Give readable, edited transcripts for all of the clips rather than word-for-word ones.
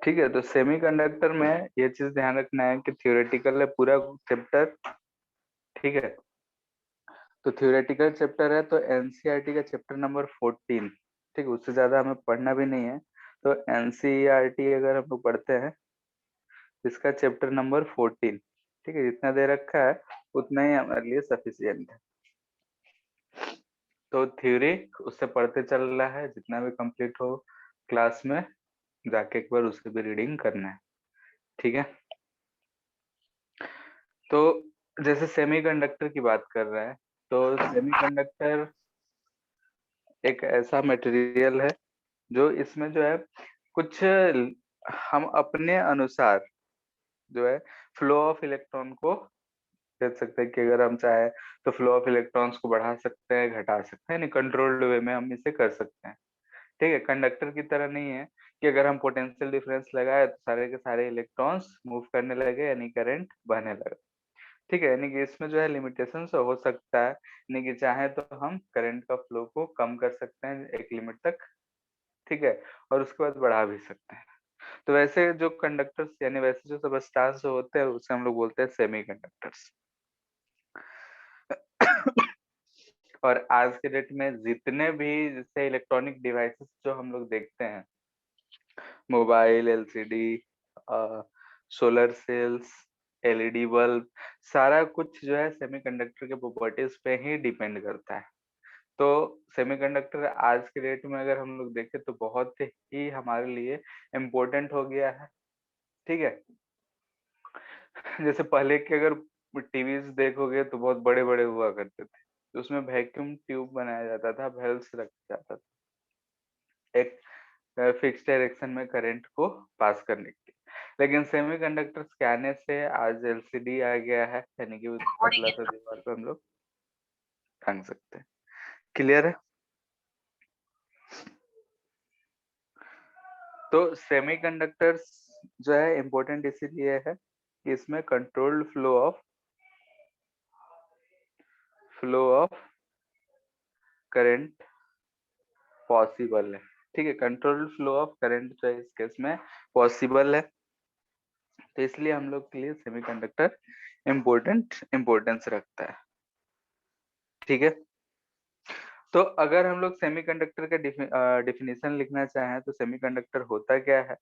ठीक है, तो सेमीकंडक्टर में ये चीज ध्यान रखना है कि थ्योरेटिकल है पूरा चैप्टर। ठीक है, तो थ्योरेटिकल चैप्टर है तो एनसीईआरटी का चैप्टर नंबर 14। ठीक है, उससे ज्यादा हमें पढ़ना भी नहीं है। तो एनसीईआरटी अगर हम लोग पढ़ते हैं, इसका चैप्टर नंबर 14। ठीक है, जितना दे रखा है उतना ही हमारे लिए सफिशियंट है। तो थ्योरी उससे पढ़ते चल रहा है, जितना भी कंप्लीट हो क्लास में जाके एक बार उससे भी रीडिंग करना है। ठीक है, तो जैसे सेमीकंडक्टर की बात कर रहे हैं, तो सेमीकंडक्टर एक ऐसा मटेरियल है जो इसमें जो है कुछ हम अपने अनुसार जो है फ्लो ऑफ इलेक्ट्रॉन को कह सकते हैं कि अगर हम चाहे तो फ्लो ऑफ इलेक्ट्रॉन्स को बढ़ा सकते हैं, घटा सकते हैं, नहीं कंट्रोल्ड वे में हम इसे कर सकते हैं। ठीक है, कंडक्टर की तरह नहीं है कि अगर हम पोटेंशियल डिफरेंस लगाए तो सारे के सारे इलेक्ट्रॉन्स मूव करने लगे यानी करंट बहने लगे। ठीक है, यानी कि इसमें जो है लिमिटेशन हो सकता है, यानी कि चाहे तो हम करंट का फ्लो को कम कर सकते हैं एक लिमिट तक। ठीक है, और उसके बाद बढ़ा भी सकते हैं। तो वैसे जो कंडक्टर्स यानी वैसे जो सबस्टांस जो होते हैं उसे हम लोग बोलते हैं सेमीकंडक्टर्स। और आज के डेट में जितने भी जैसे इलेक्ट्रॉनिक डिवाइसेस जो हम लोग देखते हैं, mobile, LCD, solar cells, LED bulb, सारा कुछ जो है सेमीकंडक्टर के प्रॉपर्टीज पे ही डिपेंड करता है। तो सेमीकंडक्टर आज के डेट में अगर हम लोग देखें तो बहुत ही हमारे लिए इम्पोर्टेंट हो गया है। ठीक है, जैसे पहले के अगर टीवीज देखोगे तो बहुत बड़े बड़े हुआ करते थे, तो उसमें वैक्यूम ट्यूब बनाया जाता था, वेल्स रखा जाता था एक फिक्स डायरेक्शन में करंट को पास करने के लिए। लेकिन सेमीकंडक्टर्स के आने से आज एलसीडी आ गया है, यानी कि उस पतला सा दीवार पे हम लोग टांग सकते हैं। क्लियर है? तो सेमीकंडक्टर्स जो है इम्पोर्टेंट इसीलिए है कि इसमें controlled flow of current possible है। ठीक है, कंट्रोल्ड फ्लो ऑफ करंट जो है इस केस में पॉसिबल है। तो इसलिए हम लोग के लिए सेमीकंडक्टर इम्पोर्टेंस रखता है। ठीक है, तो अगर हम लोग सेमीकंडक्टर का डिफिनेशन लिखना चाहें तो सेमीकंडक्टर होता क्या है,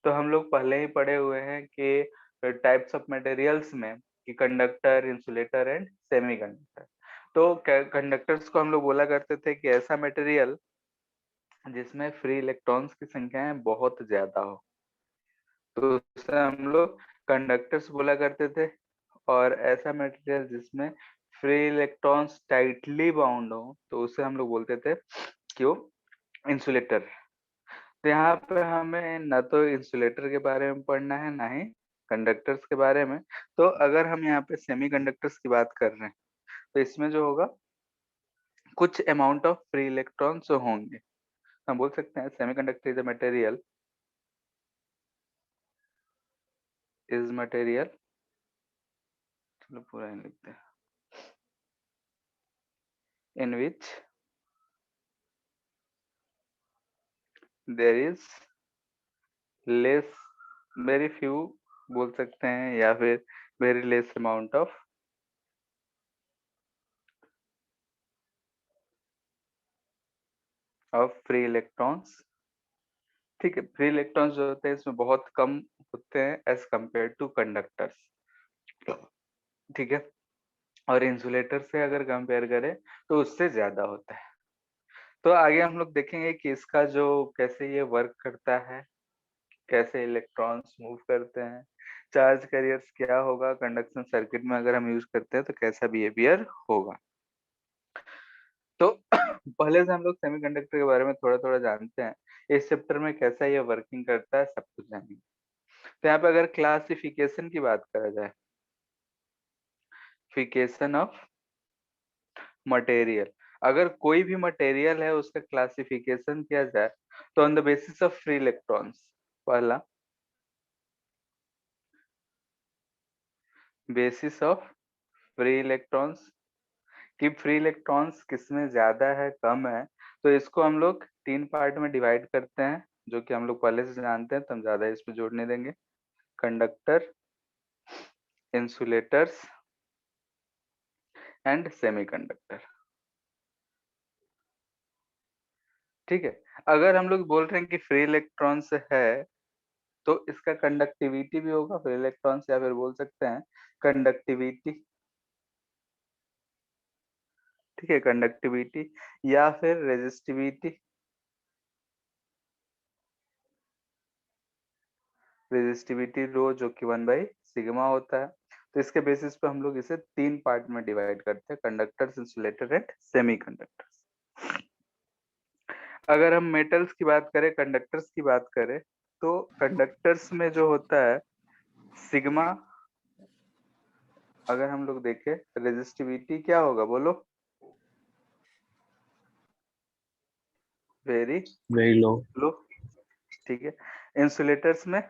तो हम लोग पहले ही पढ़े हुए हैं कि टाइप्स ऑफ मटेरियल्स में कि कंडक्टर, इंसुलेटर एंड सेमीकंडक्टर। तो कंडक्टर्स को हम लोग बोला करते थे कि ऐसा मटेरियल जिसमें फ्री इलेक्ट्रॉन्स की संख्याएं बहुत ज्यादा हो, तो उसे हम लोग कंडक्टर्स बोला करते थे। और ऐसा मटेरियल जिसमें फ्री इलेक्ट्रॉन्स टाइटली बाउंड हो तो उसे हम लोग बोलते थे क्यों, इंसुलेटर। तो यहाँ पे हमें न तो इंसुलेटर के बारे में पढ़ना है ना ही कंडक्टर्स के बारे में। तो अगर हम यहाँ पे सेमीकंडक्टर्स की बात कर रहे हैं तो इसमें जो होगा कुछ अमाउंट ऑफ फ्री इलेक्ट्रॉन्स होंगे। हम बोल सकते हैं सेमीकंडक्टर इज मटेरियल, चलो पूरा ही लिखते हैं, in which there is less, very few बोल सकते हैं, या फिर very less amount of free electrons. ठीक है, फ्री इलेक्ट्रॉन्स जो होते हैं इसमें बहुत कम होते हैं एज कंपेयर टू कंडक्टर्स। ठीक है, और इंसुलेटर से अगर कंपेयर करें तो उससे ज्यादा होता है। तो आगे हम लोग देखेंगे कि इसका जो कैसे ये वर्क करता है, कैसे इलेक्ट्रॉन्स मूव करते हैं, चार्ज कैरियर्स क्या होगा, कंडक्शन सर्किट में अगर हम यूज करते हैं तो कैसा बिहेवियर होगा। तो पहले से हम लोग सेमीकंडक्टर के बारे में थोड़ा थोड़ा जानते हैं, इस चैप्टर में कैसा ये वर्किंग करता है सब कुछ जानेंगे। तो यहाँ पे अगर क्लासिफिकेशन की बात करा जाए, फिकेशन ऑफ मटेरियल, अगर कोई भी मटेरियल है उसका क्लासिफिकेशन किया जाए तो on the basis of free electrons. पहला, बेसिस ऑफ फ्री इलेक्ट्रॉन्स, कि फ्री इलेक्ट्रॉन्स किसमें ज्यादा है कम है, तो इसको हम लोग तीन पार्ट में डिवाइड करते हैं। जो कि हम लोग पहले से जानते हैं, तो हम ज्यादा इसमें जोड़ नहीं देंगे। Conductor, insulators and semiconductor. ठीक है, अगर हम लोग बोल रहे हैं कि फ्री इलेक्ट्रॉन्स है, तो इसका कंडक्टिविटी भी होगा फ्री इलेक्ट्रॉन्स, या फिर बोल सकते हैं कंडक्टिविटी। ठीक है, कंडक्टिविटी या फिर रेजिस्टिविटी। रेजिस्टिविटी रो, जो कि 1/सिग्मा होता है। तो इसके बेसिस पे हम लोग इसे 3 पार्ट में डिवाइड करते हैं, कंडक्टर्स, इंसुलेटर एंड सेमीकंडक्टर्स। अगर हम मेटल्स की बात करें, कंडक्टर्स की बात करें, तो कंडक्टर्स में जो होता है सिग्मा, अगर हम लोग देखें रेजिस्टिविटी क्या होगा, बोलो? Very very low. लो। ठीक है, इंसुलेटर्स में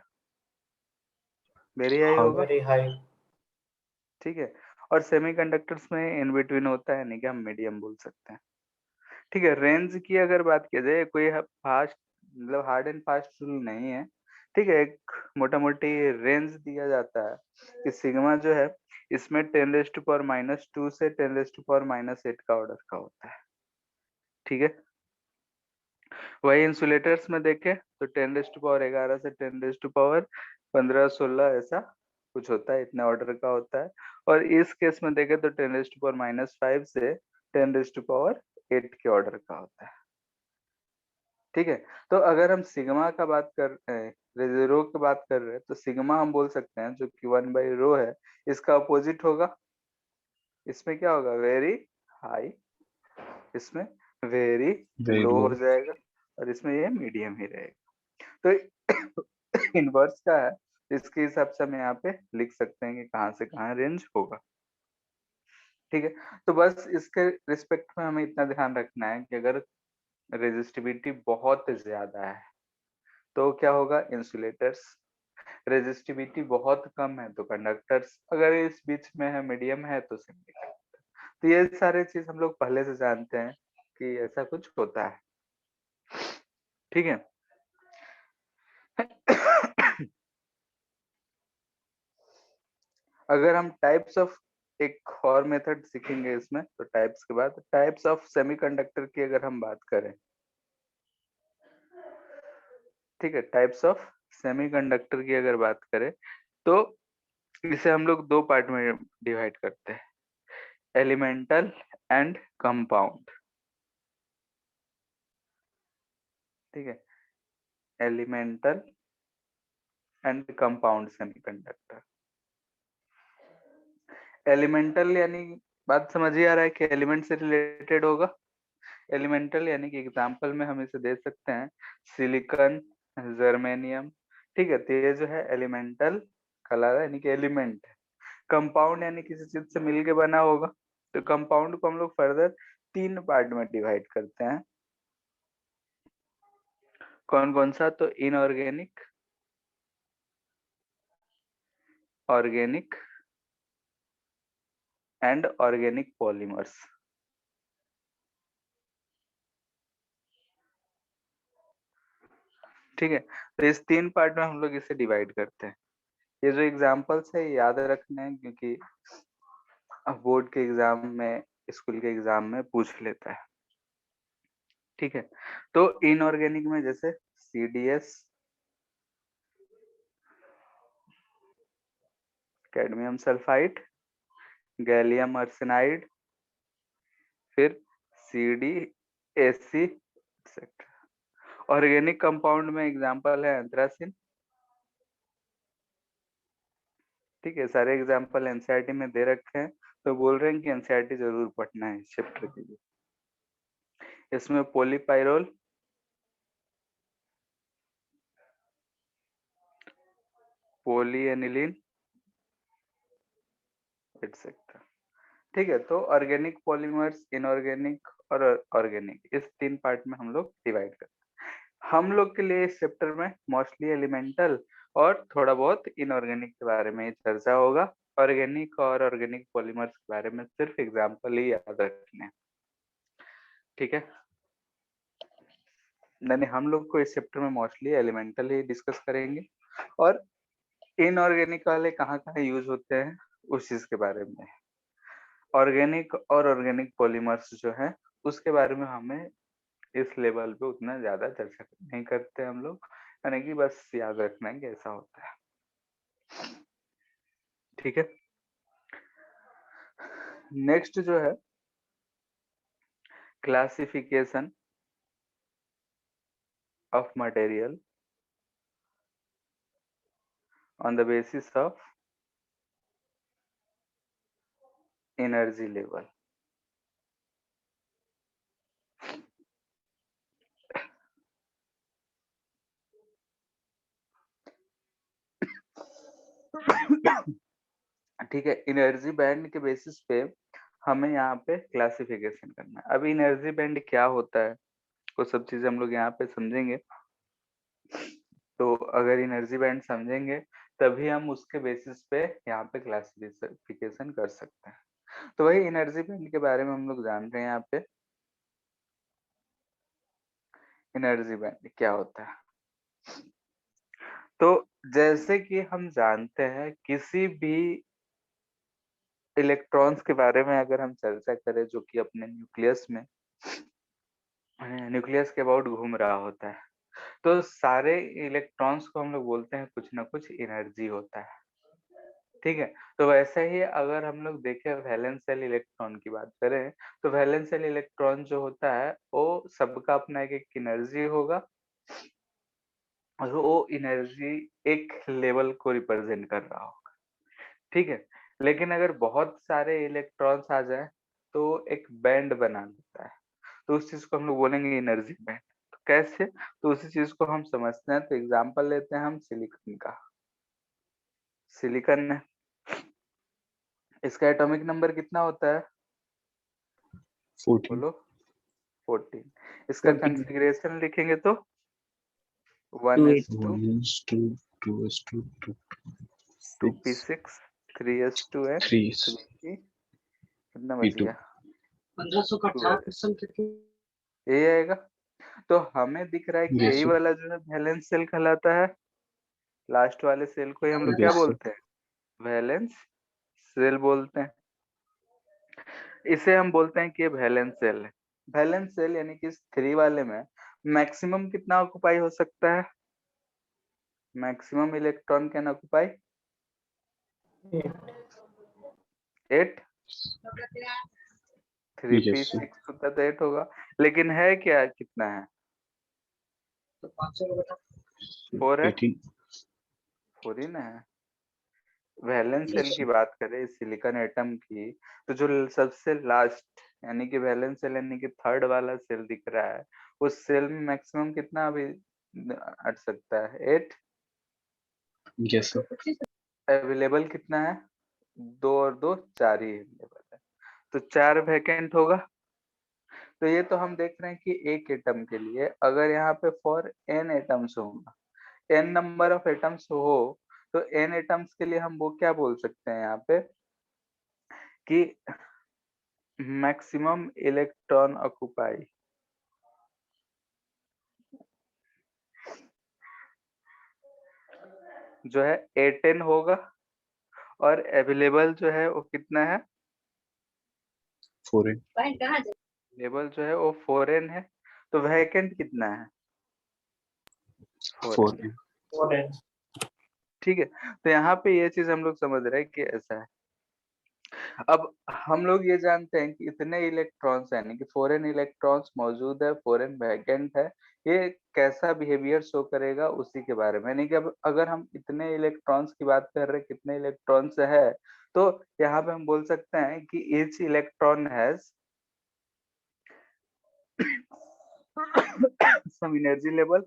वेरी हाई हाँ, होगा। Very high. ठीक है, और सेमीकंडक्टर्स में इन बिटवीन होता है, यानी कि हम मीडियम बोल सकते हैं। ठीक है, रेंज की अगर बात की जाए, कोई फास्ट मतलब हार्ड एंड फास्ट रूल नहीं है। ठीक है, एक मोटा मोटी रेंज दिया जाता है कि सिग्मा जो है इसमें 10⁻² से 10⁻8 का ऑर्डर का होता है। ठीक है, वही इंसुलेटर्स में देखें तो 10⁻11 से 10⁻15 16 ऐसा कुछ होता है, इतने ऑर्डर का होता है। और इस केस में देखें तो 10⁻5 से 10�8 के ऑर्डर का होता है। ठीक है, तो अगर हम सिग्मा का बात कर रो की बात कर रहे हैं, तो सिग्मा हम बोल सकते हैं जो कि 1/रो है, इसका अपोजिट होगा। इसमें क्या होगा, वेरी हाई, इसमें वेरी वेरी लो लो। हो जाएगा, और इसमें ये मीडियम ही रहेगा। तो इनवर्स का है, इसके हिसाब से हम यहाँ पे लिख सकते हैं कि कहाँ से कहाँ रेंज होगा। ठीक है, तो बस इसके रिस्पेक्ट में हमें इतना ध्यान रखना है कि अगर रेजिस्टिविटी बहुत ज्यादा है तो क्या होगा, इंसुलेटर्स। रेजिस्टिविटी बहुत कम है तो कंडक्टर्स, अगर इस बीच में है, मीडियम है, तो सेमीकंडक्टर। तो ये सारे चीज हम लोग पहले से जानते हैं कि ऐसा कुछ होता है। ठीक है। अगर हम टाइप्स ऑफ, एक और मेथड सीखेंगे इसमें, तो टाइप्स के बाद टाइप्स ऑफ सेमीकंडक्टर की अगर हम बात करें, ठीक है, टाइप्स ऑफ सेमीकंडक्टर की अगर बात करें, तो इसे हम लोग 2 पार्ट में डिवाइड करते हैं, एलिमेंटल एंड कंपाउंड। ठीक है, elemental and compound semiconductor. Elemental यानी, बात समझ ही आ रहा है कि एलिमेंट से रिलेटेड होगा। एलिमेंटल यानी कि एग्जांपल में हम इसे दे सकते हैं, सिलिकॉन, जर्मेनियम। ठीक है, तो ये जो है एलिमेंटल कहलाता है, यानी कि एलिमेंट है। कंपाउंड यानी किसी चीज से मिलके बना होगा। तो कंपाउंड को हम लोग फर्दर 3 पार्ट में डिवाइड करते हैं। कौन कौन सा, तो inorganic, organic and organic polymers. ठीक है, तो इस 3 पार्ट में हम लोग इसे डिवाइड करते हैं। ये जो एग्जांपल्स है ये याद रखना है, क्योंकि बोर्ड के एग्जाम में, स्कूल के एग्जाम में पूछ लेता है। ठीक है, तो इनऑर्गेनिक में जैसे CDS, cadmium sulphide, gallium arsenide, फिर CdAc एक्सेट्रा। ऑर्गेनिक कंपाउंड में एग्जांपल है एंथ्रासिन। ठीक है, सारे एग्जांपल एनसीईआरटी में दे रखे हैं, तो बोल रहे हैं कि एनसीईआरटी जरूर पढ़ना है इस चैप्टर के लिए। इसमें पोलीपाइरोल, पोलीएनिलीन एक्सेट्रा। ठीक है, तो ऑर्गेनिक पॉलीमर्स, इनऑर्गेनिक और ऑर्गेनिक, इस 3 पार्ट में हम लोग डिवाइड करते हैं। हम लोग के लिए इस चैप्टर में मोस्टली एलिमेंटल और थोड़ा बहुत इनऑर्गेनिक के बारे में ही चर्चा होगा। ऑर्गेनिक और ऑर्गेनिक पॉलीमर्स के बारे में सिर्फ एग्जाम्पल ही याद रखने हैं। ठीक है, यानी हम लोग को इस चैप्टर में मोस्टली एलिमेंटल ही डिस्कस करेंगे और इनऑर्गेनिक वाले कहाँ कहाँ यूज होते हैं उस चीज के बारे में। ऑर्गेनिक और ऑर्गेनिक पॉलीमर्स जो है उसके बारे में हमें इस लेवल पे उतना ज्यादा चर्चा नहीं करते हम लोग, यानी कि बस याद रखना है कि ऐसा होता है। ठीक है, नेक्स्ट जो है classification of material on the basis of energy level। ठीक है, एनर्जी बैंड के बेसिस पे हमें यहाँ पे क्लासिफिकेशन करना है। अब एनर्जी बैंड क्या होता है वो सब चीजें हम लोग यहाँ पे समझेंगे। तो अगर एनर्जी बैंड समझेंगे तभी हम उसके बेसिस पे यहाँ पे क्लासिफिकेशन कर सकते हैं। तो वही एनर्जी बैंड के बारे में हम लोग जान रहे हैं यहाँ पे। एनर्जी बैंड क्या होता है, तो जैसे कि हम जानते हैं किसी भी इलेक्ट्रॉन्स के बारे में अगर हम चर्चा करें जो कि अपने न्यूक्लियस में न्यूक्लियस के अबाउट घूम रहा होता है, तो सारे इलेक्ट्रॉन्स को हम लोग बोलते हैं कुछ ना कुछ एनर्जी होता है। ठीक है, तो वैसे ही अगर हम लोग देखें वैलेंस सेल इलेक्ट्रॉन की बात करें तो वैलेंस सेल इलेक्ट्रॉन जो होता है वो सबका अपना एक एनर्जी होगा और वो एनर्जी एक लेवल को रिप्रेजेंट कर रहा होगा। ठीक है, लेकिन अगर बहुत सारे इलेक्ट्रॉन्स आ जाए तो एक बैंड बना देता है, तो उस चीज को हम लोग बोलेंगे एनर्जी बैंड। तो कैसे, तो उसी चीज को हम समझते हैं। तो एग्जांपल लेते हैं हम सिलिकॉन का। सिलिकॉन है, इसका एटॉमिक नंबर कितना होता है 14। बोलो 14। इसका 14 कॉन्फ़िगरेशन लिखेंगे तो 2 1s2 1s2 2s2 2p6 3s2 and 3 3p कितना बच p2। गया 1500 का 4% करके यही आएगा। तो हमें दिख रहा है कि yes यही sir, वाला जो है वैलेंस सेल कहलाता है। लास्ट वाले सेल को ही हम लोग क्या yes sir, बोलते हैं, वैलेंस सेल बोलते हैं। इसे हम बोलते हैं कि ये वैलेंस सेल है। वैलेंस सेल यानी कि इस 3 वाले में मैक्सिमम कितना ऑक्युपाई हो सकता है, maximum electron can occupy 8। 3p6 yes sir, होता तो 8 होगा, लेकिन है क्या, कितना है, 4 है, 18 4 ही ना है। वैलेंस सेल yes की sir, बात करें सिलिकॉन एटम की, तो जो सबसे लास्ट यानी कि वैलेंस सेल यानी कि थर्ड वाला सेल दिख रहा है, उस सेल में मैक्सिमम कितना अभी अट सकता है 8। yes sir, अवेलेबल कितना है, 2 और 2 4 ही अवेलेबल है, तो 4 वैकेंट होगा। तो ये तो हम देख रहे हैं कि एक एटम के लिए अगर यहाँ पे फॉर n एटम्स होगा, n नंबर ऑफ एटम्स हो, तो n एटम्स के लिए हम वो क्या बोल सकते हैं यहाँ पे कि मैक्सिमम इलेक्ट्रॉन ऑक्युपाई जो है 8n होगा और अवेलेबल जो है वो कितना है, 4 अवेलेबल जो है वो 4n है। तो वैकेंट कितना है 4n 4 है। ठीक है, तो यहाँ पे ये चीज हम लोग समझ रहे हैं कि ऐसा है। अब हम लोग ये जानते हैं कि इतने इलेक्ट्रॉन्स यानी कि 4n इलेक्ट्रॉन्स मौजूद है, 4n वैकेंट है, ये कैसा बिहेवियर शो करेगा उसी के बारे में। यानी कि अब अगर हम इतने इलेक्ट्रॉन्स की बात कर रहे हैं कितने इलेक्ट्रॉन्स है, तो यहाँ पे हम बोल सकते हैं कि each electron has some energy level.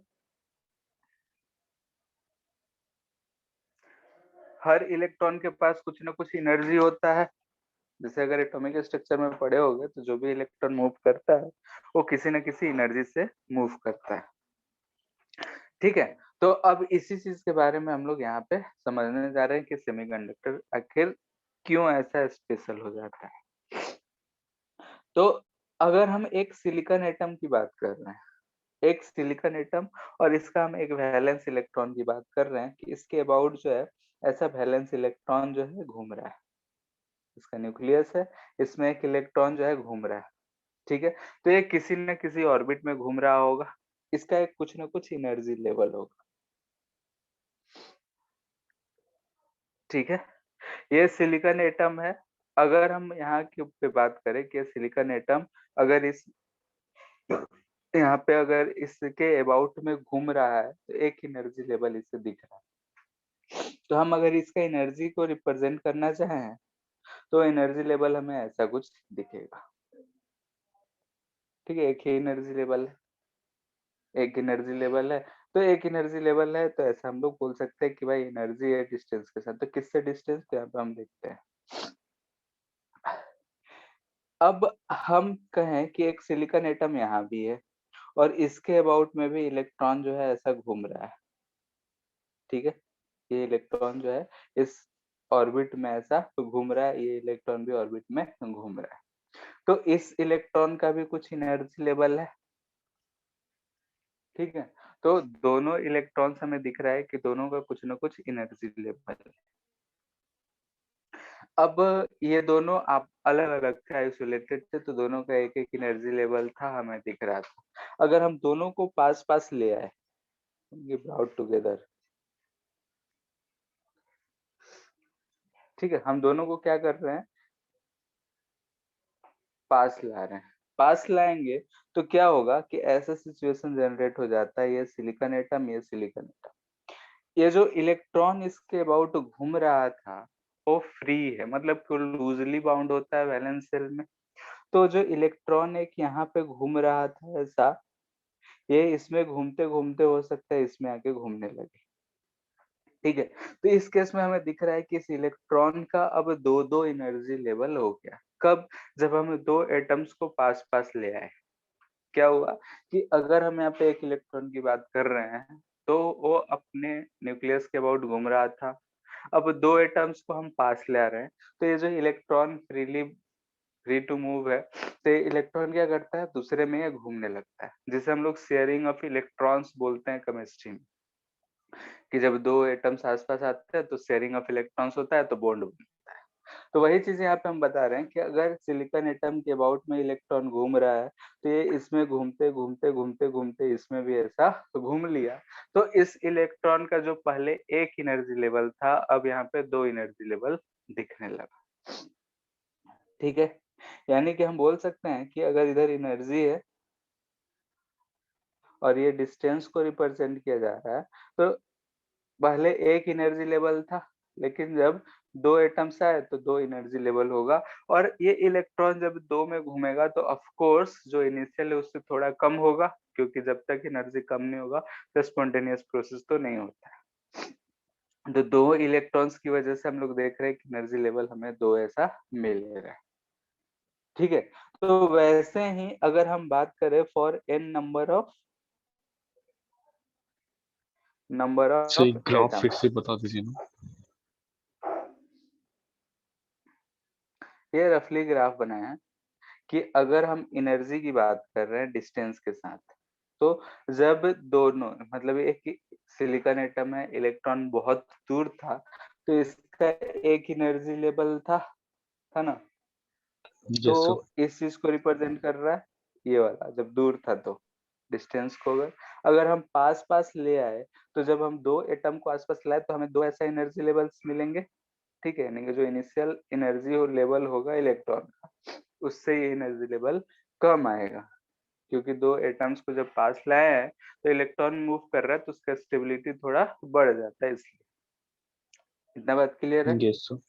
हर इलेक्ट्रॉन के पास कुछ ना कुछ एनर्जी होता है। जैसे अगर एटॉमिक स्ट्रक्चर में पढ़े होगे तो जो भी इलेक्ट्रॉन मूव करता है वो किसी न किसी एनर्जी से मूव करता है। ठीक है, तो अब इसी चीज के बारे में हम लोग यहाँ पे समझने जा रहे हैं कि सेमीकंडक्टर आखिर क्यों ऐसा स्पेशल हो जाता है। तो अगर हम एक सिलिकॉन एटम की बात कर रहे हैं, एक सिलिकॉन एटम और इसका हम एक वैलेंस इलेक्ट्रॉन की बात कर रहे हैं कि इसके अबाउट जो है ऐसा वैलेंस इलेक्ट्रॉन जो है घूम रहा है। इसका न्यूक्लियस है, इसमें एक इलेक्ट्रॉन जो है घूम रहा है, ठीक है? तो ये किसी न किसी ऑर्बिट में घूम रहा होगा, इसका एक कुछ न कुछ एनर्जी लेवल होगा, ठीक है? ये सिलिकॉन एटम है। अगर हम यहाँ के पे बात करें कि सिलिकॉन एटम अगर इस यहाँ पे अगर इसके अबाउट में घूम रहा है, तो एक एनर्जी लेवल इसे दिख रहा है। तो हम अगर इसका एनर्जी को रिप्रेजेंट करना चाहें, तो एनर्जी लेवल हमें ऐसा कुछ दिखेगा, ठीक है? एक ही एनर्जी लेवल है, एक एनर्जी लेवल है, तो एक एनर्जी लेवल है, तो ऐसा हम लोग बोल सकते हैं कि भाई एनर्जी है डिस्टेंस के साथ। तो किससे डिस्टेंस? तो यहाँ पे हम देखते हैं। अब हम कहें कि एक सिलिकॉन एटम यहाँ भी है और इसके अबाउट में भी इलेक्ट्रॉन जो है ऐसा घूम रहा है, ठीक है? ये इलेक्ट्रॉन जो है इस ऑर्बिट में ऐसा घूम रहा है, ये इलेक्ट्रॉन भी ऑर्बिट में घूम रहा है। तो इस इलेक्ट्रॉन का भी कुछ एनर्जी लेवल है, ठीक है? तो दोनों इलेक्ट्रॉन्स हमें दिख रहा है कि दोनों का कुछ न कुछ एनर्जी लेवल है। अब ये दोनों आप अलग-अलग थे, आइसोलेटेड थे, तो दोनों का एक-एक एनर्जी लेवल था, हमें दिख रहा था। अगर हम दोनों को पास-पास ले आए, ये ब्राउट टुगेदर, ठीक है? हम दोनों को क्या कर रहे हैं? पास ला रहे हैं। पास लाएँगे तो क्या होगा कि ऐसा सिचुएशन जनरेट हो जाता है, ये सिलिकॉन एटम, ये सिलिकॉन एटम। ये जो इलेक्ट्रॉन इसके अबाउट घूम रहा था, वो फ्री है, मतलब कि लूज़ली बाउंड होता है वैलेंस शेल में। तो जो इलेक्ट्रॉन एक यहाँ पे घूम रहा था ऐसा, ये इसमें घूमते-घूमते हो सकता है इसमें आके घूमने लगे, ठीक है? तो इस केस में हमें दिख रहा है कि इस इलेक्ट्रॉन का अब 2-2 एनर्जी लेवल हो गया। कब? जब हम 2 एटम्स को पास-पास ले आए। क्या हुआ कि अगर हम यहाँ पे एक इलेक्ट्रॉन की बात कर रहे हैं, तो वो अपने न्यूक्लियस के अबाउट घूम रहा था। अब 2 एटम्स को हम पास ले आ रहे हैं, तो ये जो इलेक्ट्रॉन फ्री टू मूव है, तो ये इलेक्ट्रॉन क्या करता है? दूसरे में ये घूमने लगता है, जिसे हम लोग शेयरिंग ऑफ इलेक्ट्रॉन्स बोलते हैं केमिस्ट्री में, कि जब 2 एटम्स आस-पास आते हैं, तो शेयरिंग ऑफ इलेक्ट्रॉन्स होता है, तो बॉन्ड बनता है। तो वही चीज़ यहाँ पे हम बता रहे हैं कि अगर सिलिकॉन एटम के अबाउट में इलेक्ट्रॉन घूम रहा है, तो ये इसमें घूमते-घूमते इसमें भी ऐसा घूम लिया। तो इस इलेक्ट्रॉन का जो पहले 1 एनर्जी लेवल था, अब यहाँ पे 2 एनर्जी लेवल दिखने लगा। ठीक है? यानी कि हम बोल सकते हैं कि अगर इधर एनर्जी है और ये डिस्टेंस को रिप्रेजेंट किया जा रहा है, तो पहले 1 एनर्जी लेवल था, लेकिन जब 2 एटम्स आए तो 2 एनर्जी लेवल होगा और ये इलेक्ट्रॉन जब 2 में घूमेगा तो ऑफ कोर्स जो इनिशियल है उससे थोड़ा कम होगा, क्योंकि जब तक एनर्जी कम नहीं होगा तो स्पॉन्टेनियस प्रोसेस तो नहीं होता है। तो 2 इलेक्ट्रॉन्स की वजह से हम लोग देख रहे हैं कि एनर्जी लेवल हमें 2 ऐसा मिल रहा है। ठीक है? तो वैसे ही अगर हम बात करें फॉर n नंबर सही ऑफ ग्राफ फिर एटम्स, से बता दीजिए ना। ये रफली ग्राफ बनाया है कि अगर हम एनर्जी की बात कर रहे हैं डिस्टेंस के साथ, तो जब दोनों मतलब एक सिलिकॉन एटम है, इलेक्ट्रॉन बहुत दूर था, तो इसका एक एनर्जी लेवल था ना? तो यस सर। इस चीज को रिप्रेजेंट कर रहा है ये वाला, जब दूर था तो डिस्टेंस को अगर अगर हम पास-पास ले आए, तो जब हम 2 एटम को आस-पास लाए तो हमें 2 ऐसा एनर्जी लेवल्स मिलेंगे, ठीक है? यानी कि जो इनिशियल एनर्जी और लेवल होगा इलेक्ट्रॉन का, उससे ये एनर्जी लेवल कम आएगा। क्योंकि 2 एटम्स को जब पास लाए हैं, तो इलेक्ट्रॉन मूव कर रहा है तो उसका स्टेबिलिटी थोड़ा बढ़ जाता है इसलिए। इतना बात क्लियर है? Yes sir.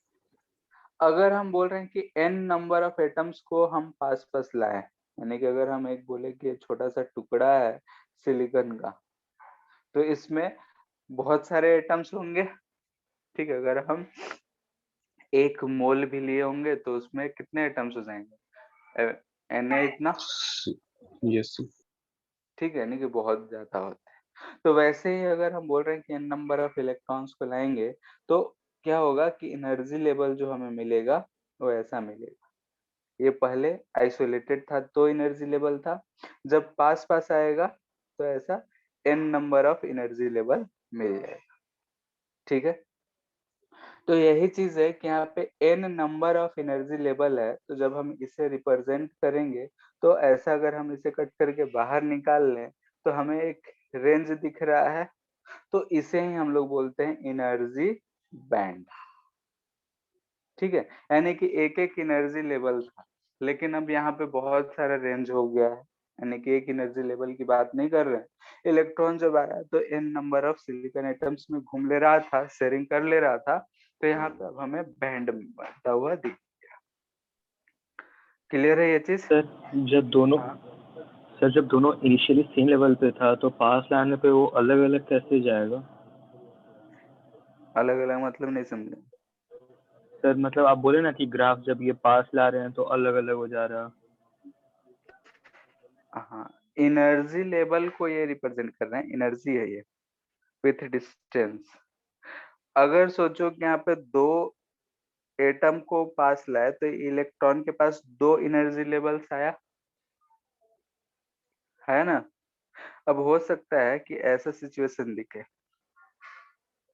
अगर हम बोल रहे हैं कि n नंबर ऑफ एटम्स को हम पास-पास लाएँ, यानी कि अगर हम एक बोले कि छोटा-सा टुकड़ा है सिलिकॉन का, तो इसमें बहुत सारे एटम्स होंगे, ठीक है? अगर हम 1 मोल भी लिए होंगे तो उसमें कितने एटम्स हो जाएँगे? Na इतना, यस सर। ठीक है? यानी कि बहुत ज़्यादा होता है। तो वैसे ही अगर हम बोल रहे हैं कि n नंबर ऑफ इलेक्ट्रॉन्स को लाएँगे, तो क्या होगा कि एनर्जी लेवल जो हमें मिलेगा, वो ऐसा मिलेगा। ये पहले आइसोलेटेड था तो एनर्जी लेवल था, जब पास-पास आएगा तो ऐसा n number of energy level मिल जाएगा। ठीक है, तो यही चीज है कि यहाँ पे n number of energy level है, तो जब हम इसे रिप्रेजेंट करेंगे तो ऐसा अगर हम इसे कट करके बाहर निकाल लें तो हमें एक रेंज दिख रहा है, तो इसे ही हम लोग बोलते हैं एनर्जी बैंड। ठीक है, यानी कि एक एक एनर्जी लेवल था, लेकिन अब यहाँ पे बहुत सारा रेंज हो गया है, यानी कि एक एनर्जी लेवल की बात नहीं कर रहे हैं। इलेक्ट्रॉन जब आया तो N number of silicon atoms में घूम ले रहा था, शेयरिंग कर ले रहा था, तो यहाँ पे अब हमें बैंड बनता हुआ दिख। क्लियर है ये चीज? सर जब दोनों हाँ, सर जब दोनों इनिशियली सेम लेवल पे था तो पास लाने पे वो अलग अलग कैसे जाएगा? अलग अलग मतलब नहीं समझे। सर मतलब आप बोले ना कि ग्राफ जब ये पास ला रहे हैं तो अलग अलग हो जा रहा। हाँ, एनर्जी लेवल को ये रिप्रेजेंट कर रहे हैं, एनर्जी है ये विथ डिस्टेंस। अगर सोचो कि यहाँ पे दो एटम को पास लाए तो इलेक्ट्रॉन के पास दो एनर्जी लेवल्स आया है ना। अब हो सकता है कि ऐसा सिचुएशन दिखे,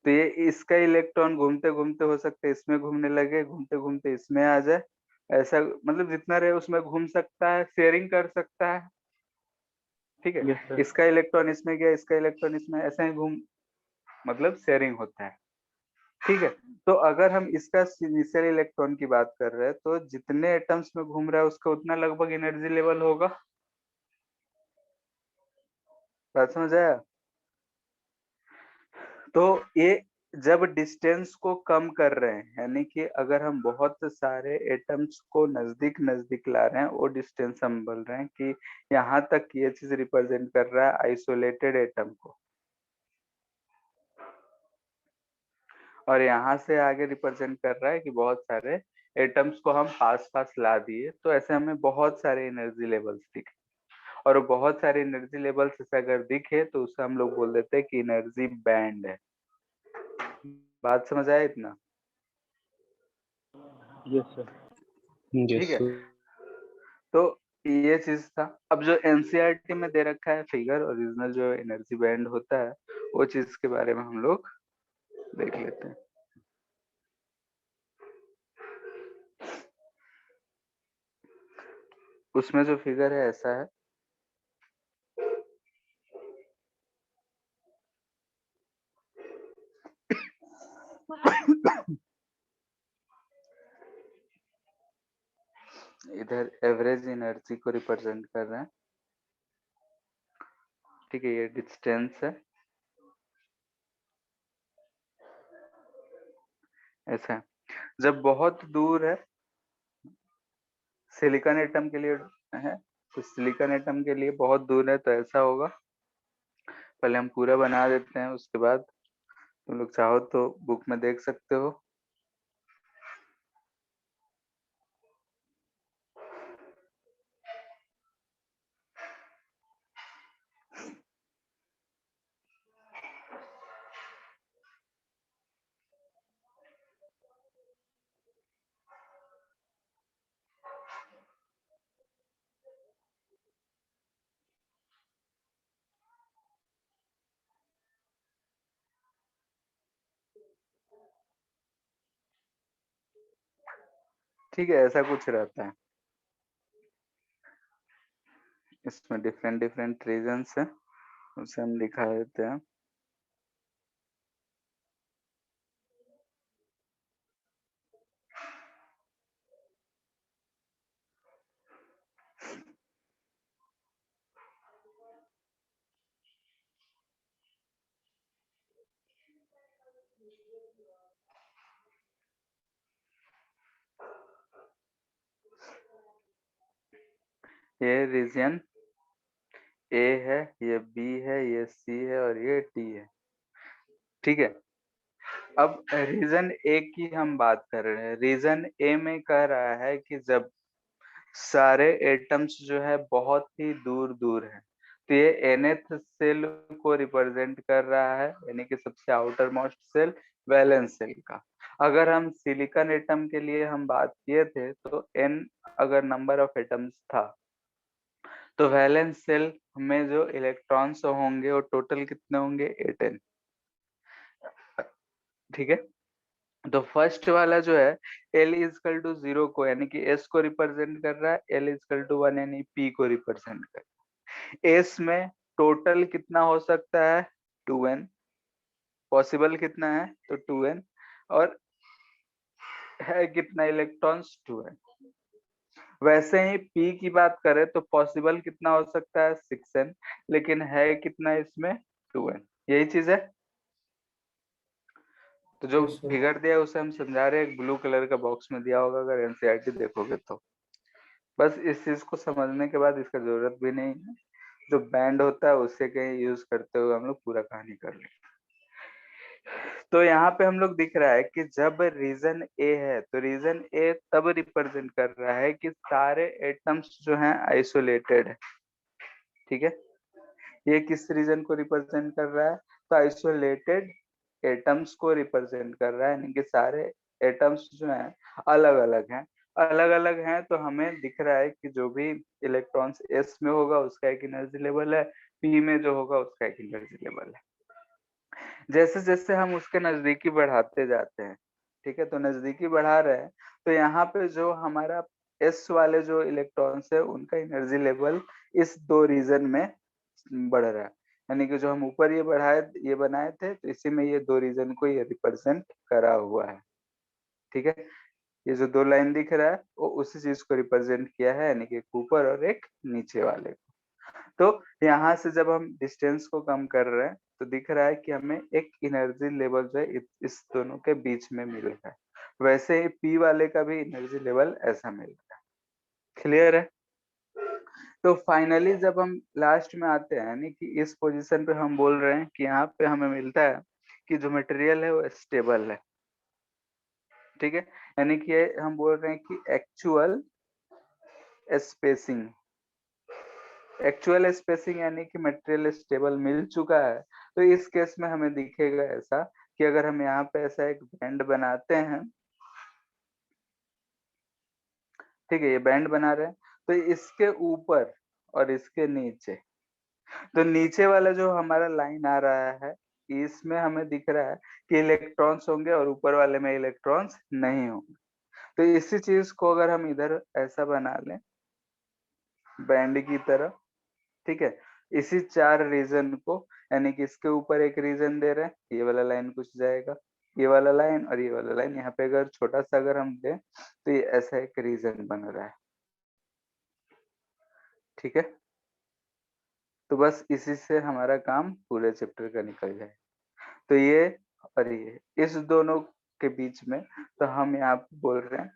तो ये इसका इलेक्ट्रॉन घूमते घूमते हो सकता है इसमें घूमने लगे, घूमते घूमते इसमें आ जाए। ऐसा मतलब जितना रहे उसमें घूम सकता है, शेयरिंग कर सकता है। ठीक है, यस सर। इसका इलेक्ट्रॉन इसमें गया, इसका इलेक्ट्रॉन इसमें, ऐसा ही घूम मतलब शेयरिंग होता है। ठीक है, तो अगर हम इसका इनिशियल इलेक्ट्रॉन की बात कर रहे हैं तो जितने एटम्स में घूम रहा है उसका उतना लगभग एनर्जी लेवल होगा। बात समझ आया? तो ये जब डिस्टेंस को कम कर रहे हैं, यानी कि अगर हम बहुत सारे एटम्स को नजदीक नजदीक ला रहे हैं, वो डिस्टेंस हम बोल रहे हैं कि यहाँ तक ये चीज रिप्रेजेंट कर रहा है आइसोलेटेड एटम को, और यहाँ से आगे रिप्रेजेंट कर रहा है कि बहुत सारे एटम्स को हम पास पास ला दिए, तो ऐसे हमें बहुत सारे एनर्जी लेवल्स दिखे। और वो बहुत सारे एनर्जी लेवल्स ऐसे अगर दिखे तो उसे हम लोग बोल देते हैं कि एनर्जी बैंड है। बात समझ आया इतना? Yes sir. ठीक यस है, सर। तो ये चीज था। अब जो एनसीईआरटी में दे रखा है फिगर, ओरिजिनल जो एनर्जी बैंड होता है, वो चीज के बारे में हम लोग देख लेते हैं। उसमें जो फिगर है ऐसा है, इधर एवरेज एनर्जी को रिप्रेजेंट कर रहे हैं। ठीक है, ये डिस्टेंस है, ऐसा है। जब बहुत दूर है सिलिकॉन एटम के लिए है, तो सिलिकॉन एटम के लिए बहुत दूर है तो ऐसा होगा। पहले हम पूरा बना देते हैं, उसके बाद तुम लोग चाहो तो बुक में देख सकते हो। ठीक है, ऐसा कुछ रहता है। इसमें डिफरेंट डिफरेंट रीजन्स है, उसे हम दिखा देते हैं। ये रीजन ए है, ये बी है, ये सी है और ये डी है। ठीक है, अब रीजन ए की हम बात कर रहे हैं। रीजन ए में कह रहा है कि जब सारे एटम्स जो है बहुत ही दूर दूर है, तो ये nth सेल को रिप्रेजेंट कर रहा है, यानी कि सबसे outermost shell, valence shell का। अगर हम सिलिकॉन एटम के लिए हम बात किए थे तो n अगर नंबर ऑफ एटम्स था, तो वैलेंस शेल में जो इलेक्ट्रॉन्स होंगे वो टोटल कितने होंगे 8n। ठीक है, तो फर्स्ट वाला जो है L इजकल टू 0 को यानी कि S को रिप्रेजेंट कर रहा है, L इजकल टू 1 यानी P को रिप्रेजेंट कर रहा है। S में टोटल कितना हो सकता है 2n, पॉसिबल कितना है तो 2n, और है कितना इलेक्ट्रॉन्स 2n। वैसे ही P की बात करें तो पॉसिबल कितना हो सकता है 6n, लेकिन है कितना इसमें 2n। यही चीज है। तो जो यस सर। फिगर दिया है उसे हम समझा रहे हैं, एक ब्लू कलर का बॉक्स में दिया होगा अगर एनसीईआरटी देखोगे तो। बस इस चीज को समझने के बाद इसका जरूरत भी नहीं है, जो बैंड होता है उससे कहीं यूज करते हुए हम लोग पूरा कहानी कर लेंगे। तो यहाँ पे हम लोग दिख रहा है कि जब रीजन ए है तो रीजन ए तब रिप्रेजेंट कर रहा है कि सारे एटम्स जो हैं आइसोलेटेड है। ठीक है, ये किस रीजन को रिप्रेजेंट कर रहा है तो आइसोलेटेड एटम्स को रिप्रेजेंट कर रहा है, यानी कि सारे एटम्स जो हैं अलग अलग हैं। अलग अलग हैं तो हमें दिख रहा है कि जो भी इलेक्ट्रॉन्स एस में होगा उसका एक एनर्जी लेवल है, पी में जो होगा उसका एक एनर्जी लेवल है। जैसे जैसे हम उसके नजदीकी बढ़ाते जाते हैं, ठीक है, तो नजदीकी बढ़ा रहे हैं तो यहाँ पे जो हमारा एस वाले जो इलेक्ट्रॉन्स है उनका एनर्जी लेवल इस दो रीजन में बढ़ रहा है। यानी कि जो हम ऊपर ये बनाए थे तो इसी में ये दो रीजन को ये रिप्रेजेंट करा हुआ है। ठीक है, ये जो दो लाइन दिख रहा है वो उसी चीज को रिप्रेजेंट किया है, यानी कि एक ऊपर और एक नीचे वाले को। तो यहाँ से जब हम डिस्टेंस को कम कर रहे हैं तो दिख रहा है कि हमें एक एनर्जी लेवल जो है इस दोनों के बीच में मिल रहा है। वैसे ही पी वाले का भी एनर्जी लेवल ऐसा मिल रहा है। क्लियर है। तो फाइनली जब हम लास्ट में आते हैं यानी कि इस पोजीशन पे हम बोल रहे हैं कि यहाँ पे हमें मिलता है कि जो मटेरियल है वो स्टेबल है। ठीक है, यानी कि हम बोल रहे हैं कि स्पेसिंग एक्चुअल स्पेसिंग यानी कि मटेरियल स्टेबल मिल चुका है। तो इस केस में हमें दिखेगा ऐसा कि अगर हम यहाँ पे ऐसा एक बैंड बनाते हैं, ठीक है, ये बैंड बना रहे हैं तो इसके ऊपर और इसके नीचे, तो नीचे वाला जो हमारा लाइन आ रहा है इसमें हमें दिख रहा है कि इलेक्ट्रॉन्स होंगे और ऊपर वाले में इलेक्ट्रॉन्स नहीं होंगे। तो इसी चीज को अगर हम इधर ऐसा बना लें बैंड की तरह, ठीक है, इसी चार रीजन को, यानी कि इसके ऊपर एक रीजन दे रहे हैं, ये वाला लाइन कुछ जाएगा, ये वाला लाइन और ये वाला लाइन, यहाँ पे अगर छोटा सा अगर हम दें तो ये ऐसा एक रीजन बन रहा है। ठीक है, तो बस इसी से हमारा काम पूरे चैप्टर का निकल जाए। तो ये और ये इस दोनों के बीच में, तो हम यहाँ पे बोल रहे हैं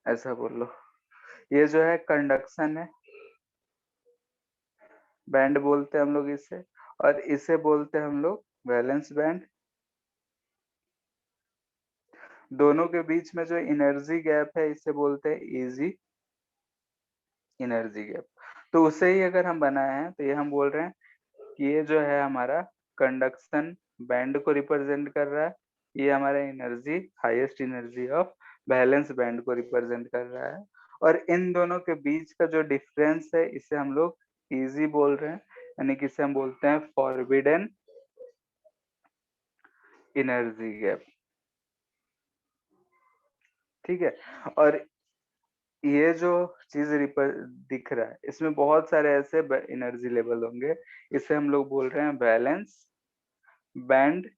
ऐसा बोल लो, ये जो है कंडक्शन है, बैंड बोलते हैं हम लोग इसे, और इसे बोलते हैं हम लोग वैलेंस बैंड। दोनों के बीच में जो एनर्जी गैप है इसे बोलते हैं इजी एनर्जी गैप। तो उसे ही अगर हम बनाए हैं तो ये हम बोल रहे हैं कि ये जो है हमारा कंडक्शन बैंड को रिप्रेजेंट कर रहा है, ये हमारा energy highest energy of valence band को रिप्रेजेंट कर रहा है, और इन दोनों के बीच का जो डिफरेंस है इसे हम लोग इजी बोल रहे हैं, यानी कि इसे हम बोलते हैं फॉरबिडन एनर्जी गैप। ठीक है, और ये जो चीज दिख रहा है इसमें बहुत सारे ऐसे एनर्जी लेवल होंगे, इसे हम लोग बोल रहे हैं बैलेंस बैंड,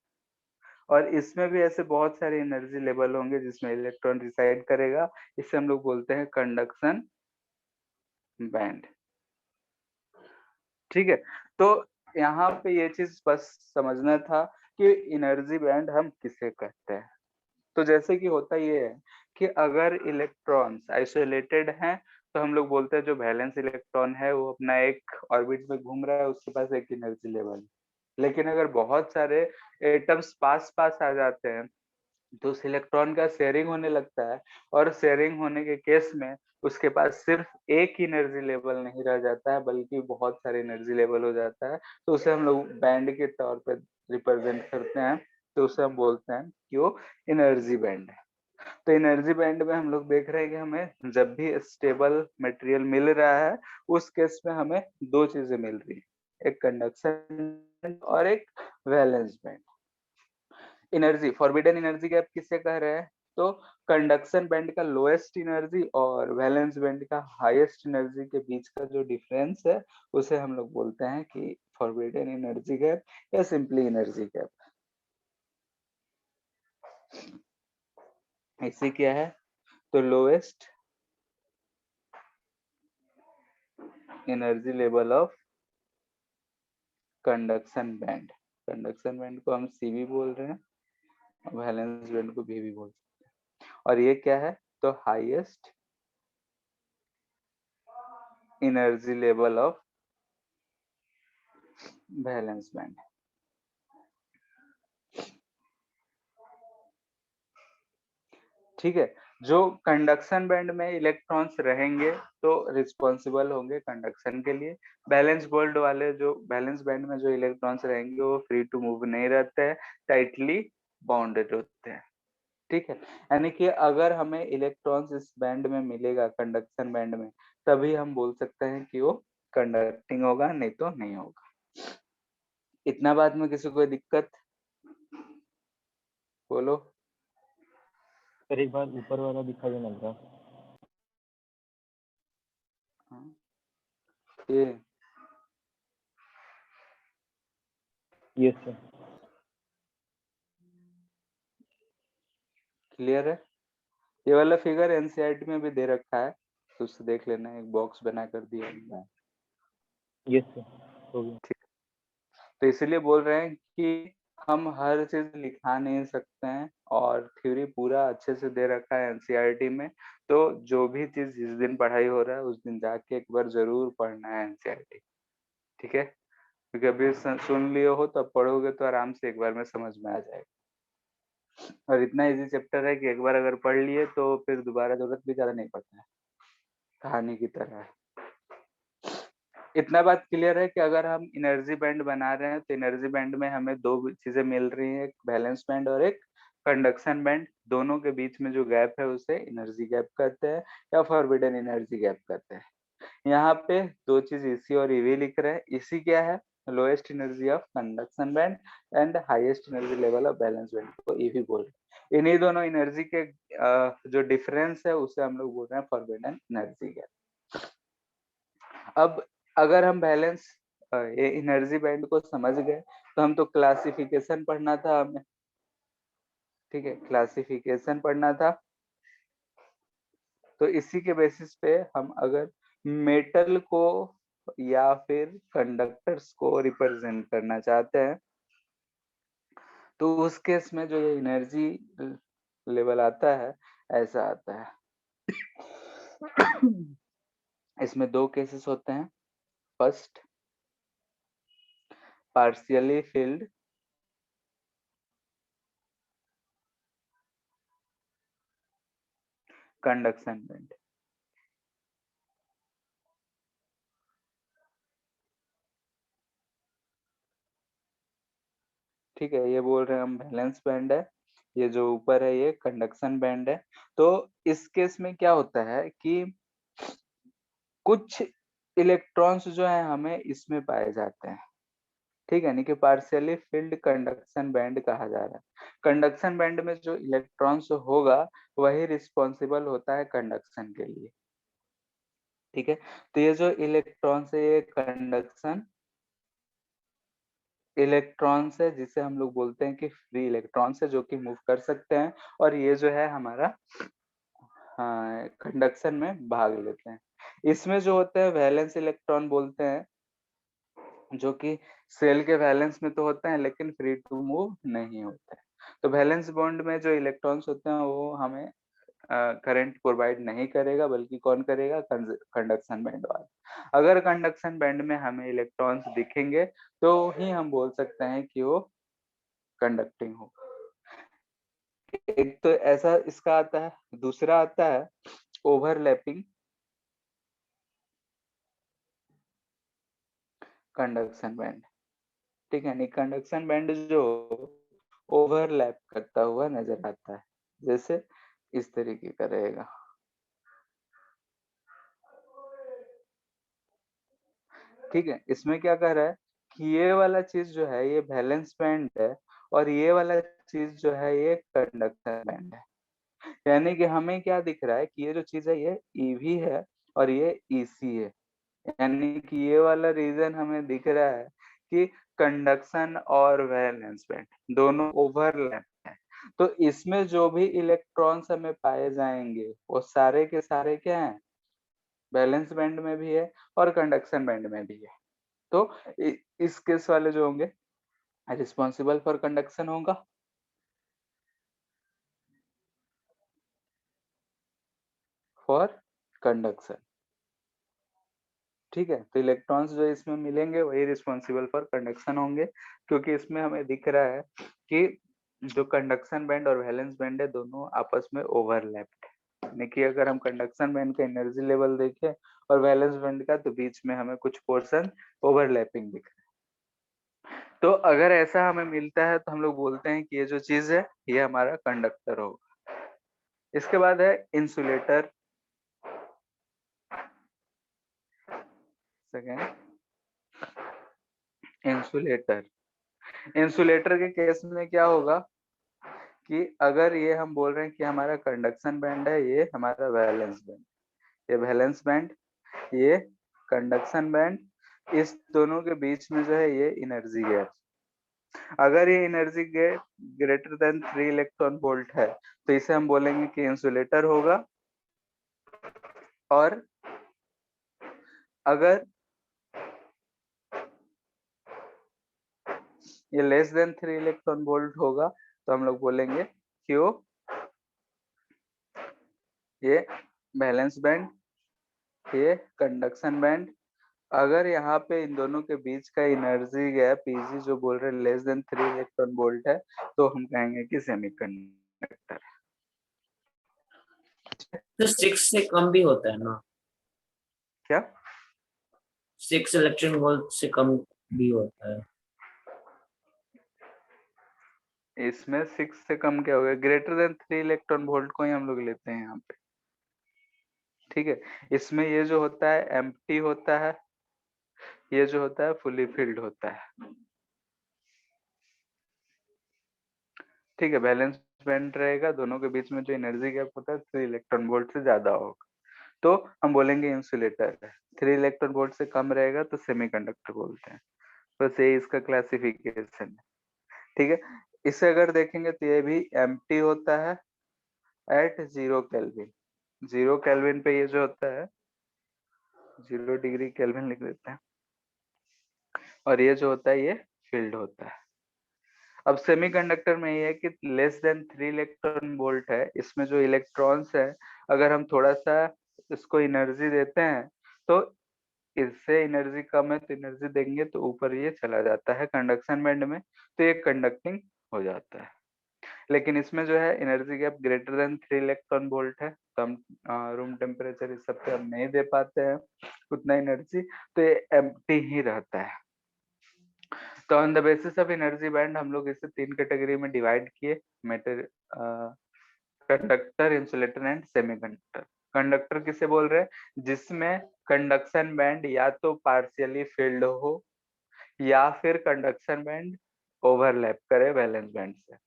और इसमें भी ऐसे बहुत सारे एनर्जी लेवल होंगे जिसमें इलेक्ट्रॉन रिसाइड करेगा, इसे हम लोग बोलते हैं कंडक्शन बैंड। ठीक है, तो यहाँ पे ये चीज बस समझना था कि एनर्जी बैंड हम किसे कहते हैं। तो जैसे कि होता ये है कि अगर इलेक्ट्रॉन्स आइसोलेटेड हैं तो हम लोग बोलते हैं जो वैलेंस इलेक्ट्रॉन है वो अपना एक ऑर्बिट में घूम रहा है, उसके पास एक एनर्जी लेवल है। लेकिन अगर बहुत सारे एटम्स पास पास आ जाते हैं तो उस इलेक्ट्रॉन का शेयरिंग होने लगता है, और शेयरिंग होने के केस में उसके पास सिर्फ एक ही एनर्जी लेवल नहीं रह जाता है बल्कि बहुत सारे एनर्जी लेवल हो जाता है। तो उसे हम लोग बैंड के तौर पे रिप्रेजेंट करते हैं, तो उसे हम बोलते हैं कि वो एनर्जी बैंड है। तो एनर्जी बैंड में हम लोग देख रहे हैं कि हमें जब भी स्टेबल मटेरियल मिल रहा है, उस केस में हमें दो चीजें मिल रही है, एक कंडक्शन और एक valence band. Energy, forbidden energy gap किसे कह रहे हैं? तो कंडक्शन बैंड का लोएस्ट एनर्जी और वैलेंस बैंड का हाईएस्ट एनर्जी के बीच का जो डिफरेंस है, उसे हम लोग बोलते हैं कि फॉरबिडन एनर्जी गैप या सिंपली एनर्जी गैप। इसे क्या है? तो lowest energy level of conduction band, conduction band को हम सी भी बोल रहे हैं, वैलेंस बैंड को भी बोल सकते हैं। और ये क्या है? तो highest energy level of valence band. ठीक है, जो कंडक्शन बैंड में इलेक्ट्रॉन्स रहेंगे तो रिस्पॉन्सिबल होंगे कंडक्शन के लिए। बैलेंस बोल्ड वाले, जो बैलेंस बैंड में जो इलेक्ट्रॉन्स रहेंगे वो फ्री टू मूव नहीं रहते हैं, टाइटली बाउंडेड होते हैं। ठीक है, यानी कि अगर हमें इलेक्ट्रॉन्स इस बैंड में मिलेगा, कंडक्शन बैंड में, तभी हम बोल सकते हैं कि वो कंडक्टिंग होगा, नहीं तो नहीं होगा। इतना बात में किसी को कोई दिक्कत? बोलो। सर एक बार ऊपर वाला दिखा देना ग्राफ। हाँ, ये यस सर। क्लियर है? ये वाला फिगर एनसीईआरटी में भी दे रखा है, तो उससे देख लेना, एक बॉक्स बना कर दिया है। यस सर, हो गया। ठीक, तो इसलिए बोल रहे हैं कि हम हर चीज लिखा नहीं सकते हैं, और थ्योरी पूरा अच्छे से दे रखा है एनसीईआरटी में। तो जो भी चीज जिस दिन पढ़ाई हो रहा है उस दिन जाके एक बार जरूर पढ़ना है एनसीईआरटी। ठीक है, क्योंकि अभी सुन लिए हो तब पढ़ोगे तो आराम से एक बार में समझ में आ जाएगा। और इतना इजी चैप्टर है कि एक बार अगर पढ़ लिए तो फिर दोबारा जरूरत भी ज्यादा नहीं पड़ता है, कहानी की तरह है। इतना बात क्लियर है कि अगर हम एनर्जी बैंड बना रहे हैं तो एनर्जी बैंड में हमें दो चीजें मिल रही हैं, एक बैलेंस बैंड और एक कंडक्शन बैंड। दोनों के बीच में जो गैप है उसे एनर्जी गैप कहते हैं या फॉरबिडन एनर्जी गैप कहते हैं। यहाँ पे दो चीज इसी और ईवी लिख रहे हैं। इसी क्या है? Lowest energy of conduction band and highest energy level of balance band को ईवी बोल रहे हैं। इन्हीं दोनों एनर्जी के जो डिफरेंस है उसे हम लोग बोल रहे हैं फॉरबिडन एनर्जी गैप। अब अगर हम बैलेंस ये एनर्जी बैंड को समझ गए तो हम तो क्लासिफिकेशन पढ़ना था हमें। ठीक है, क्लासिफिकेशन पढ़ना था। तो इसी के बेसिस पे हम अगर मेटल को या फिर कंडक्टर्स को रिप्रेजेंट करना चाहते हैं तो उस केस में जो ये एनर्जी लेवल आता है, ऐसा आता है। इसमें दो केसेस होते हैं। First, partially field conduction band. ठीक है, ये बोल रहे हैं हम बैलेंस बैंड है, ये जो ऊपर है ये कंडक्शन बैंड है। तो इस केस में क्या होता है कि कुछ इलेक्ट्रॉन्स जो है हमें इसमें पाए जाते हैं। ठीक है, यानी कि पार्शियली फिल्ड कंडक्शन बैंड कहा जा रहा है। कंडक्शन बैंड में जो इलेक्ट्रॉन्स होगा वही रिस्पॉन्सिबल होता है कंडक्शन के लिए। ठीक है, तो ये जो इलेक्ट्रॉन्स है ये कंडक्शन इलेक्ट्रॉन्स है, जिसे हम लोग बोलते हैं कि फ्री इलेक्ट्रॉन्स है, जो कि मूव कर सकते हैं। और ये जो है हमारा कंडक्शन में भाग लेते हैं। इसमें जो होते हैं वैलेंस इलेक्ट्रॉन बोलते हैं, जो कि सेल के वैलेंस में तो होते हैं लेकिन फ्री टू मूव नहीं होते हैं। तो वैलेंस बॉन्ड में जो इलेक्ट्रॉन्स होते हैं वो हमें करंट प्रोवाइड नहीं करेगा, बल्कि कौन करेगा? कंडक्शन बैंड वाला। अगर कंडक्शन बैंड में हमें इलेक्ट्रॉन्स दिखेंगे तो ही हम बोल सकते हैं कि वो कंडक्टिंग हो। एक तो ऐसा इसका आता है, दूसरा आता है ओवरलैपिंग कंडक्शन बैंड। ठीक है, नहीं कंडक्शन बैंड जो ओवरलैप करता हुआ नजर आता है। जैसे इस तरीके का रहेगा। ठीक है, इसमें क्या कह रहा है कि ये वाला चीज जो है ये वैलेंस बैंड है और ये वाला चीज जो है ये कंडक्शन बैंड है। यानी कि हमें क्या दिख रहा है कि ये जो चीज है ये ईवी है और ये ईसी है। यानी कि ये वाला रीजन हमें दिख रहा है कि कंडक्शन और वैलेंस बैंड दोनों ओवरलैप है। तो इसमें जो भी इलेक्ट्रॉन्स हमें पाए जाएंगे वो सारे के सारे क्या हैं, वैलेंस बैंड में भी है और कंडक्शन बैंड में भी है। तो इस केस वाले जो होंगे रिस्पॉन्सिबल फॉर कंडक्शन होगा, फॉर कंडक्शन। ठीक है, तो इलेक्ट्रॉन्स जो इसमें मिलेंगे वही रिस्पॉन्सिबल फॉर कंडक्शन होंगे, क्योंकि इसमें हमें दिख रहा है कि जो कंडक्शन बैंड और वैलेंस बैंड है दोनों आपस में ओवरलैप्ड है। यानी कि अगर हम कंडक्शन बैंड का एनर्जी लेवल देखें और वैलेंस बैंड का, तो बीच में हमें कुछ पोर्शन ओवरलैपिंग दिख रहा है। तो अगर ऐसा हमें मिलता है तो हम लोग बोलते हैं कि ये जो चीज है ये हमारा कंडक्टर होगा। इसके बाद है इंसुलेटर। Second, insulator. इंसुलेटर के केस में क्या होगा कि अगर ये हम बोल रहे हैं कि हमारा कंडक्शन बैंड है, ये हमारा वैलेंस बैंड, ये वैलेंस बैंड, ये कंडक्शन बैंड, इस दोनों के बीच में जो है ये एनर्जी गैप। अगर ये energy gap greater than 3 electron volt है तो इसे हम बोलेंगे कि इंसुलेटर होगा। और अगर ये लेस देन 3 इलेक्ट्रॉन वोल्ट होगा तो हम लोग बोलेंगे कि वो ये वैलेंस बैंड, ये कंडक्शन बैंड। अगर यहाँ पे इन दोनों के बीच का एनर्जी गैप पीजी जो बोल रहे हैं लेस देन 3 इलेक्ट्रॉन वोल्ट है तो हम कहेंगे कि सेमीकंडक्टर। तो 6 से कम भी होता है ना? क्या 6 इलेक्ट्रॉन वोल्ट से कम भी होता है? इसमें 6 से कम क्या होगा, ग्रेटर देन 3 इलेक्ट्रॉन वोल्ट को ही हम लोग लेते हैं यहाँ पे। ठीक है, इसमें ये जो होता है एम्प्टी होता है, ये जो होता है फुली फिल्ड होता है। ठीक है, बैलेंस बैंड रहेगा, दोनों के बीच में जो एनर्जी गैप होता है 3 इलेक्ट्रॉन वोल्ट से ज्यादा होगा तो हम बोलेंगे इंसुलेटर है। 3 इलेक्ट्रॉन वोल्ट से कम रहेगा तो सेमीकंडक्टर बोलते हैं। बस यही इसका क्लासिफिकेशन है। ठीक है, इसे अगर देखेंगे तो ये भी एम्प्टी होता है एट 0 केल्विन। 0 केल्विन पे ये जो होता है 0 डिग्री केल्विन लिख देते हैं, और ये जो होता है ये फील्ड होता है। अब सेमीकंडक्टर में ये है कि लेस देन 3 इलेक्ट्रॉन वोल्ट है, इसमें जो इलेक्ट्रॉन्स है अगर हम थोड़ा सा इसको एनर्जी देते हैं तो इससे एनर्जी कम है तो एनर्जी देंगे तो ऊपर ये चला जाता है कंडक्शन बैंड में, तो ये कंडक्टिंग हो जाता है। लेकिन इसमें जो है energy gap greater than 3 electron volt है तो हम रूम टेम्परेचर इस सब पे हम नहीं दे पाते हैं उतना एनर्जी, तो ये एम्प्टी ही रहता है। तो on the basis of energy band हम लोग इसे 3 कैटेगरी में डिवाइड किए, metal, conductor, insulator and semiconductor. Conductor किसे बोल रहे हैं, जिसमें कंडक्शन बैंड या तो पार्शियली फिल्ड हो या फिर कंडक्शन बैंड ओवरलैप करे वैलेंस बैंड से।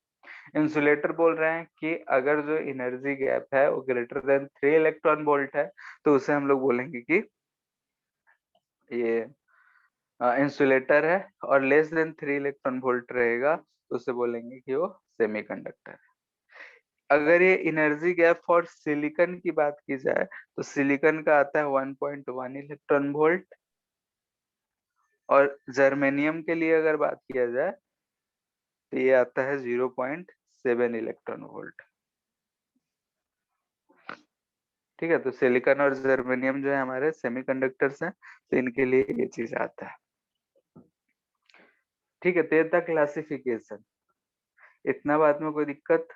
इंसुलेटर बोल रहे हैं कि अगर जो एनर्जी गैप है वो ग्रेटर देन 3 इलेक्ट्रॉन वोल्ट है तो उसे हम लोग बोलेंगे कि ये इंसुलेटर है, और लेस देन 3 इलेक्ट्रॉन वोल्ट रहेगा तो उसे बोलेंगे कि वो सेमीकंडक्टर है। अगर ये एनर्जी गैप फॉर सिलिकॉन की बात की जाए तो सिलिकॉन का आता है 1.1 इलेक्ट्रॉन वोल्ट, और जर्मेनियम के लिए अगर बात किया जाए तो ये आता है 0.7 इलेक्ट्रॉन वोल्ट। ठीक है, तो सिलिकॉन और जर्मेनियम जो है हमारे सेमीकंडक्टर्स हैं तो इनके लिए ये चीज आता है। ठीक है, तो ये था क्लासिफिकेशन। इतना बात में कोई दिक्कत?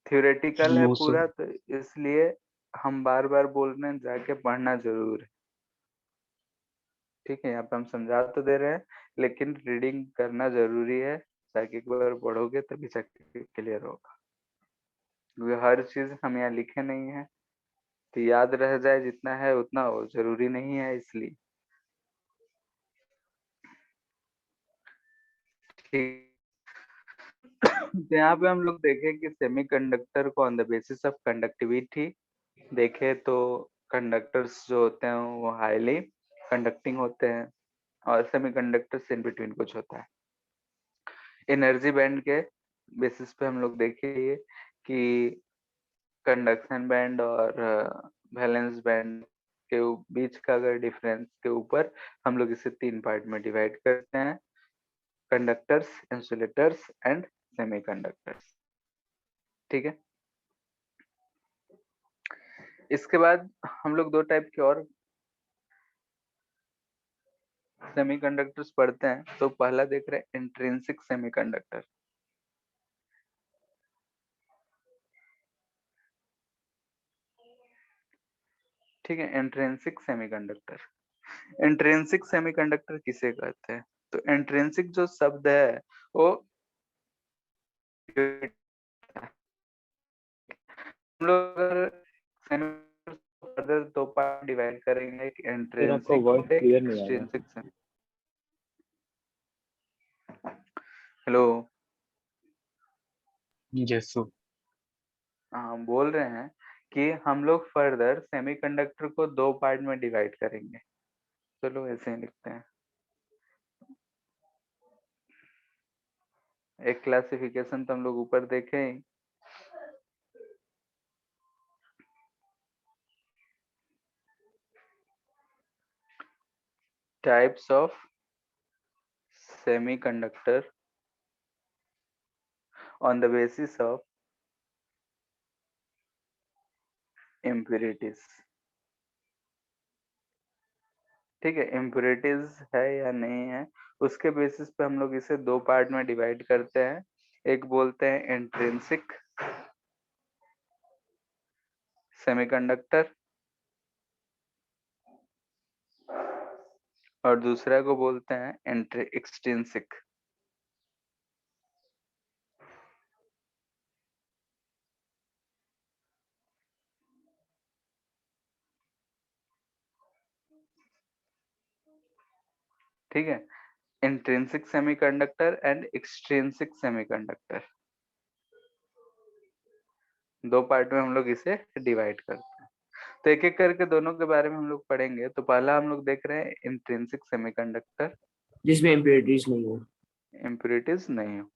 थ्योरेटिकल है नो सर। पूरा, तो इसलिए हम बार बार बोल रहे हैं जाके पढ़ना जरूर है। ठीक है, यहाँ पे हम समझा तो दे रहे हैं लेकिन रीडिंग करना जरूरी है, ताकि एक बार पढ़ोगे तभी जाके क्लियर होगा, क्योंकि हर चीज हम यहाँ लिखे नहीं है तो याद रह जाए जितना है उतना हो जरूरी नहीं है, इसलिए ठीक। तो यहाँ पे हम लोग देखें कि सेमीकंडक्टर को on the basis of conductivity देखे तो कंडक्टर्स जो होते हैं वो हाईली कंडक्टिंग होते हैं और सेमीकंडक्टर्स इन बिटवीन कुछ होता है। एनर्जी बैंड के बेसिस पे हम लोग देखेंगे कि कंडक्शन बैंड और वैलेंस बैंड के बीच का अगर डिफरेंस के ऊपर हम लोग इसे 3 पार्ट में डिवाइड करते हैं, कंडक्टर्स, इंसुलेटर्स एंड सेमीकंडक्टर्स। ठीक है, इसके बाद हम लोग 2 टाइप के और सेमीकंडक्टर्स पढ़ते हैं। तो पहला देख रहे हैं इंट्रिंसिक सेमीकंडक्टर। ठीक है, इंट्रिंसिक सेमीकंडक्टर। इंट्रिंसिक सेमीकंडक्टर किसे कहते हैं? तो इंट्रिंसिक जो शब्द है वो हम लोग अगर फर्दर 2 पार्ट डिवाइड करेंगे कि फिर आपका इंट्रिंसिक वॉइस और एक क्लियर नहीं आ रहा। एक्सट्रिंसिक। Hello, yes sir. हम बोल रहे हैं कि हम लोग फर्दर सेमीकंडक्टर को 2 पार्ट में डिवाइड करेंगे। चलो ऐसे ही लिखते हैं। एक क्लासिफिकेशन तो हम लोग ऊपर देखे ही, types of semiconductor on the basis of impurities. ठीक है, इम्प्यूरिटीज है या नहीं है उसके बेसिस पे हम लोग इसे 2 पार्ट में डिवाइड करते हैं। एक बोलते हैं इंट्रिंसिक सेमीकंडक्टर और दूसरा को बोलते हैं एक्सट्रिंसिक। ठीक है, intrinsic semiconductor and extrinsic semiconductor, 2 part में हम लोग इसे डिवाइड करते हैं। तो एक एक करके दोनों के बारे में हम लोग पढ़ेंगे। तो पहला हम लोग देख रहे हैं इंट्रिंसिक सेमीकंडक्टर, जिसमें इम्प्योरिटीज नहीं हो। इम्प्यूरिटीज नहीं हो।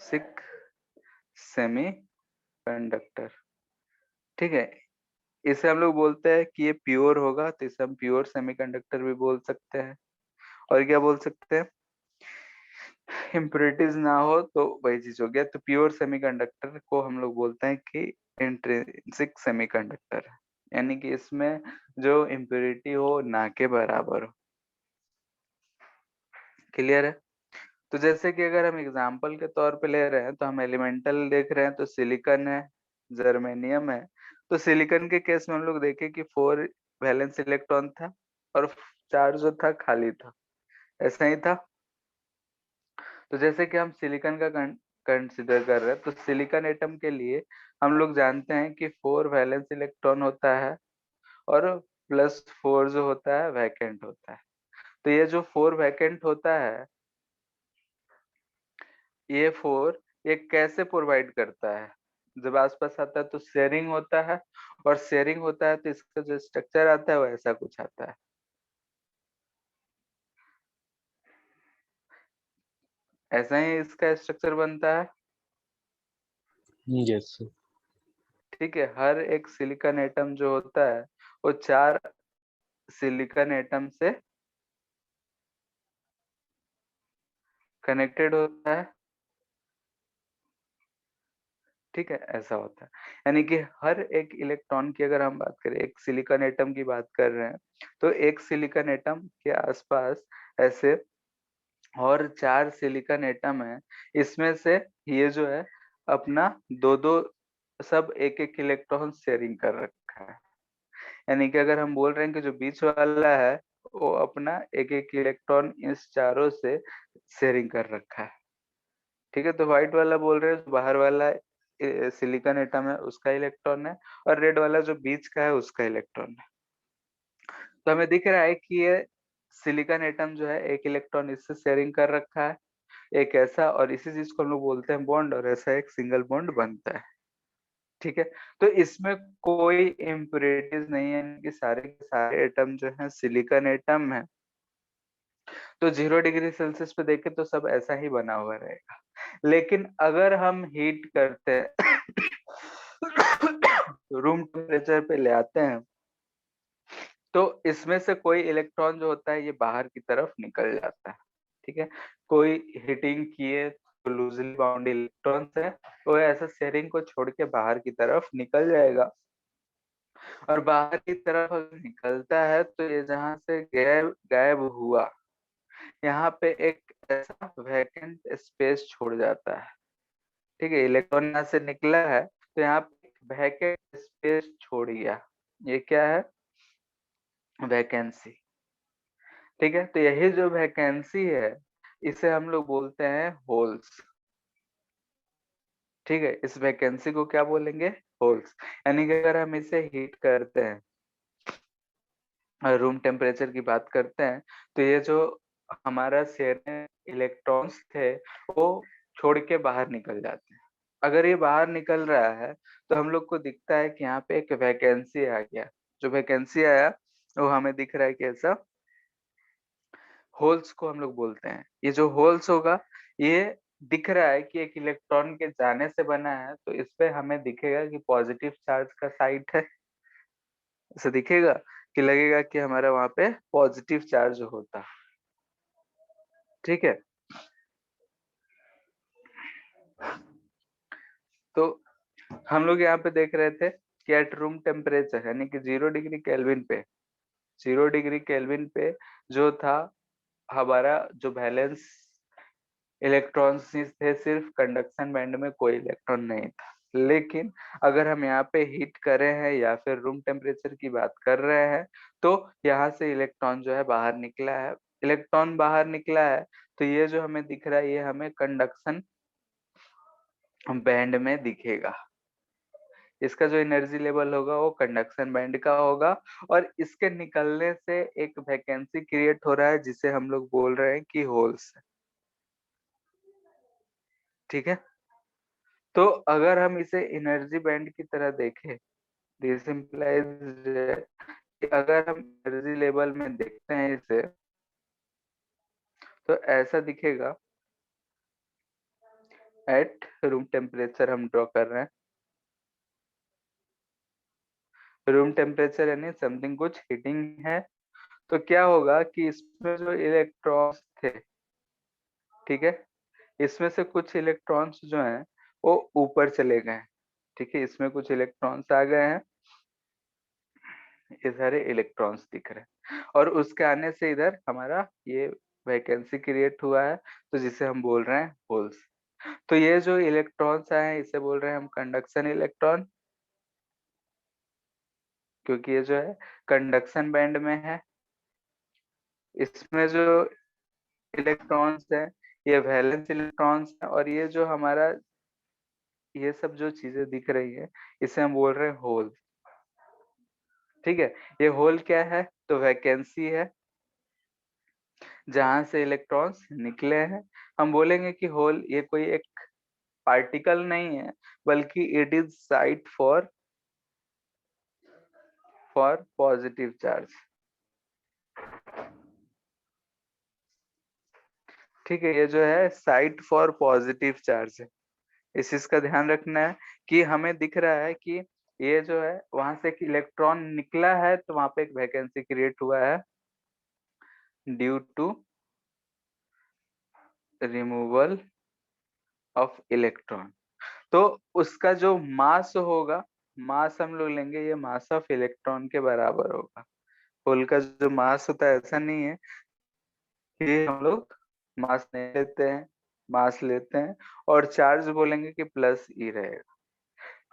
सिक सेमीकंडक्टर, ठीक है, इसे हम लोग बोलते हैं कि ये प्योर होगा तो इसे हम प्योर सेमीकंडक्टर भी बोल सकते हैं। और क्या बोल सकते हैं? इम्प्योरिटीज ना हो तो वही चीज हो गया। तो प्योर सेमीकंडक्टर को हम लोग बोलते हैं कि इंट्रिंसिक सेमीकंडक्टर, यानी कि इसमें जो इम्प्योरिटी हो ना के बराबर हो। क्लियर है? तो जैसे कि अगर हम एग्जांपल के तौर पे ले रहे हैं तो हम एलिमेंटल देख रहे हैं तो सिलिकॉन है, जर्मेनियम है। तो सिलिकॉन के केस में हम लोग देखें कि 4 वैलेंस इलेक्ट्रॉन था और 4 जो था खाली था, ऐसा ही था। तो जैसे कि हम सिलिकॉन का कंसिडर कर रहे हैं तो सिलिकॉन एटम के लिए हम लोग जानते हैं कि 4 वैलेंस इलेक्ट्रॉन होता है और +4 जो होता है वैकेंट होता है। तो ये जो 4 वैकेंट होता है, ये 4 ये कैसे प्रोवाइड करता है? जब आसपास आता है तो शेयरिंग होता है, और शेयरिंग होता है तो इसका जो स्ट्रक्चर आता है वो ऐसा कुछ आता है। ऐसा ही इसका स्ट्रक्चर बनता है। Yes sir. ठीक है, हर एक सिलिकॉन एटम जो होता है वो 4 सिलिकॉन एटम से कनेक्टेड होता है। ठीक है, ऐसा होता है। यानी कि हर एक इलेक्ट्रॉन की अगर हम बात करें, एक सिलिकॉन एटम की बात कर रहे हैं तो एक सिलिकॉन एटम के आसपास ऐसे और 4 सिलिकॉन एटम है। इसमें से ये जो है अपना 2-2 सब एक एक इलेक्ट्रॉन शेयरिंग कर रखा है। यानी कि अगर हम बोल रहे हैं कि जो बीच वाला है वो अपना एक एक इलेक्ट्रॉन इस चारों से शेयरिंग कर रखा है। ठीक है, तो व्हाइट वाला बोल रहे हैं बाहर वाला सिलिकॉन एटम है उसका इलेक्ट्रॉन है, और रेड वाला जो बीच का है उसका इलेक्ट्रॉन है। तो हमें दिख रहा है कि ये सिलिकॉन एटम जो है एक इलेक्ट्रॉन इससे शेयरिंग कर रखा है, एक ऐसा, और इसी चीज को हम लोग बोलते हैं बॉन्ड, और ऐसा एक सिंगल बॉन्ड बनता है। ठीक है, तो इसमें कोई इम्प्योरिटीज नहीं है कि सारे के सारे एटम जो है सिलिकॉन एटम है। तो 0 डिग्री सेल्सियस पे देखें तो सब ऐसा ही बना हुआ रहेगा। लेकिन अगर हम हीट करते हैं रूम टेम्परेचर पे ले आते हैं, तो इसमें से कोई इलेक्ट्रॉन जो होता है ये बाहर की तरफ निकल जाता है। ठीक है, कोई हीटिंग किए तो लूजली बाउंड इलेक्ट्रॉन्स है, वो ऐसा शेयरिंग को छोड़ के बाहर की तरफ निकल जाएगा। और बाहर की तरफ अगर निकलता है तो ये जहां से गायब गायब हुआ, यहाँ पे एक ऐसा वैकेंट स्पेस छोड़ जाता है। ठीक है, इलेक्ट्रॉन यहाँ से निकला है तो यहाँ पे वैकेंट स्पेस छोड़ गया, ये क्या है? वैकेंसी। ठीक है, तो यही जो वैकेंसी है इसे हम लोग बोलते हैं होल्स। ठीक है, इस वैकेंसी को क्या बोलेंगे? होल्स। यानी कि अगर हम इसे हीट करते हैं, रूम टेम्परेचर की बात करते हैं, तो ये जो हमारा शेयर इलेक्ट्रॉन्स थे वो छोड़ के बाहर निकल जाते हैं। अगर ये बाहर निकल रहा है तो हम लोग को दिखता है कि यहाँ पे एक वैकेंसी आ गया। जो वैकेंसी आया वो हमें दिख रहा है कि ऐसा होल्स को हम लोग बोलते हैं। ये जो होल्स होगा ये दिख रहा है कि एक इलेक्ट्रॉन के जाने से बना है, तो इस पे हमें दिखेगा कि पॉजिटिव चार्ज का साइट है। ऐसा दिखेगा कि लगेगा कि हमारा वहां पे पॉजिटिव चार्ज होता। ठीक है, तो हम लोग यहाँ पे देख रहे थे कि एट रूम टेम्परेचर यानी कि 0 डिग्री केल्विन पे, 0 डिग्री केल्विन पे जो था हमारा जो बैलेंस इलेक्ट्रॉन्स थे, सिर्फ कंडक्शन बैंड में कोई इलेक्ट्रॉन नहीं था। लेकिन अगर हम यहाँ पे हीट कर रहे हैं या फिर रूम टेम्परेचर की बात कर रहे हैं, तो यहाँ से इलेक्ट्रॉन जो है बाहर निकला है। इलेक्ट्रॉन बाहर निकला है तो ये जो हमें दिख रहा है ये हमें कंडक्शन बैंड में दिखेगा। इसका जो एनर्जी लेवल होगा वो कंडक्शन बैंड का होगा, और इसके निकलने से एक वैकेंसी क्रिएट हो रहा है जिसे हम लोग बोल रहे हैं कि होल्स। ठीक है, तो अगर हम इसे एनर्जी बैंड की तरह देखें, दिस इम्प्लाइज अगर हम एनर्जी लेवल में देखते हैं इसे तो ऐसा दिखेगा। एट रूम टेम्परेचर हम ड्रॉ कर रहे हैं, रूम टेम्परेचर यानी समथिंग कुछ हीटिंग है। तो क्या होगा कि इसमें जो इलेक्ट्रॉन्स थे, ठीक है, इसमें से कुछ इलेक्ट्रॉन्स जो हैं वो ऊपर चले गए हैं। ठीक है, इसमें कुछ इलेक्ट्रॉन्स आ गए हैं, ये सारे इलेक्ट्रॉन्स दिख रहे हैं, और उसके आने से इधर हमारा ये वैकेंसी क्रिएट हुआ है, तो जिसे हम बोल रहे हैं होल्स। तो ये जो इलेक्ट्रॉन्स आए हैं इसे बोल रहे हैं हम कंडक्शन इलेक्ट्रॉन, क्योंकि ये जो है कंडक्शन बैंड में है। इसमें जो इलेक्ट्रॉन्स है ये वैलेंस इलेक्ट्रॉन्स है, और ये जो हमारा ये सब जो चीजें दिख रही है इसे हम बोल रहे हैं होल। ठीक है, ये होल क्या है? तो वैकेंसी है जहां से इलेक्ट्रॉन्स निकले हैं। हम बोलेंगे कि होल ये कोई एक पार्टिकल नहीं है, बल्कि it is site for positive charge. ठीक है, ये जो है साइट फॉर पॉजिटिव चार्ज है। इस चीज का ध्यान रखना है कि हमें दिख रहा है कि ये जो है वहां से एक इलेक्ट्रॉन निकला है तो वहां पे एक वैकेंसी क्रिएट हुआ है due to removal of electron. तो उसका जो मास होगा, मास हम लोग लेंगे ये मास ऑफ इलेक्ट्रॉन के बराबर होगा। होल का जो मास होता है ऐसा नहीं है कि हम लोग मास नहीं लेते हैं, मास लेते हैं, और चार्ज बोलेंगे कि प्लस ई रहेगा।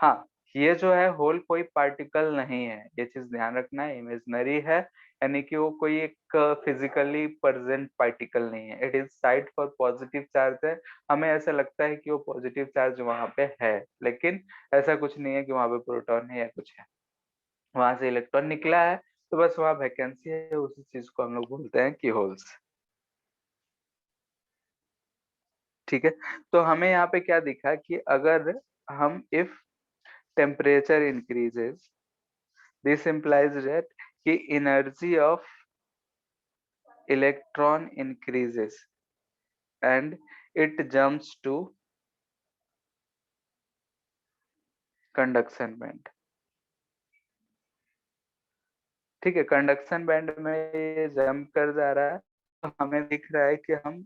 हाँ, ये जो है होल कोई पार्टिकल नहीं है, ये चीज ध्यान रखना है, इमेजिनरी है, यानी कि वो कोई एक फिजिकली प्रेजेंट पार्टिकल नहीं है। It is side for positive charge है, हमें ऐसा लगता है कि वो पॉजिटिव चार्ज वहां पे है, लेकिन ऐसा कुछ नहीं है कि वहां पे प्रोटॉन है या कुछ है, वहां से इलेक्ट्रॉन निकला है, तो बस वहां वैकेंसी है, उसी चीज को हम लोग बोलते हैं कि होल्स। ठीक है, तो हमें यहाँ पे क्या दिखा कि अगर हम if temperature increases, this implies that कि energy of electron increases and it jumps to conduction band। ठीक है, कंडक्शन बैंड में ये जंप कर जा रहा है, तो हमें दिख रहा है कि हम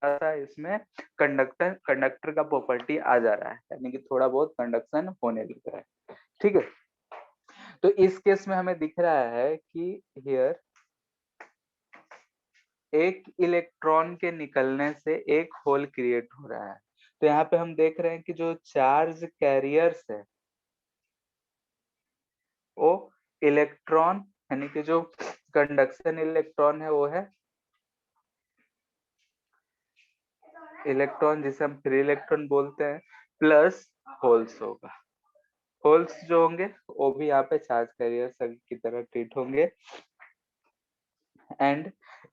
ऐसा इसमें कंडक्टर का प्रॉपर्टी आ जा रहा है, यानी कि थोड़ा बहुत कंडक्शन होने लग रहा है। ठीक है, तो इस केस में हमें दिख रहा है कि हियर एक इलेक्ट्रॉन के निकलने से एक होल क्रिएट हो रहा है। तो यहाँ पे हम देख रहे हैं कि जो चार्ज कैरियर्स है वो इलेक्ट्रॉन, यानी कि जो कंडक्शन इलेक्ट्रॉन है वो है इलेक्ट्रॉन, जिसे हम फ्री इलेक्ट्रॉन बोलते हैं, प्लस होल्स होगा। होल्स जो होंगे वो भी यहाँ पे चार्ज कैरियर की तरह ट्रीट होंगे, एंड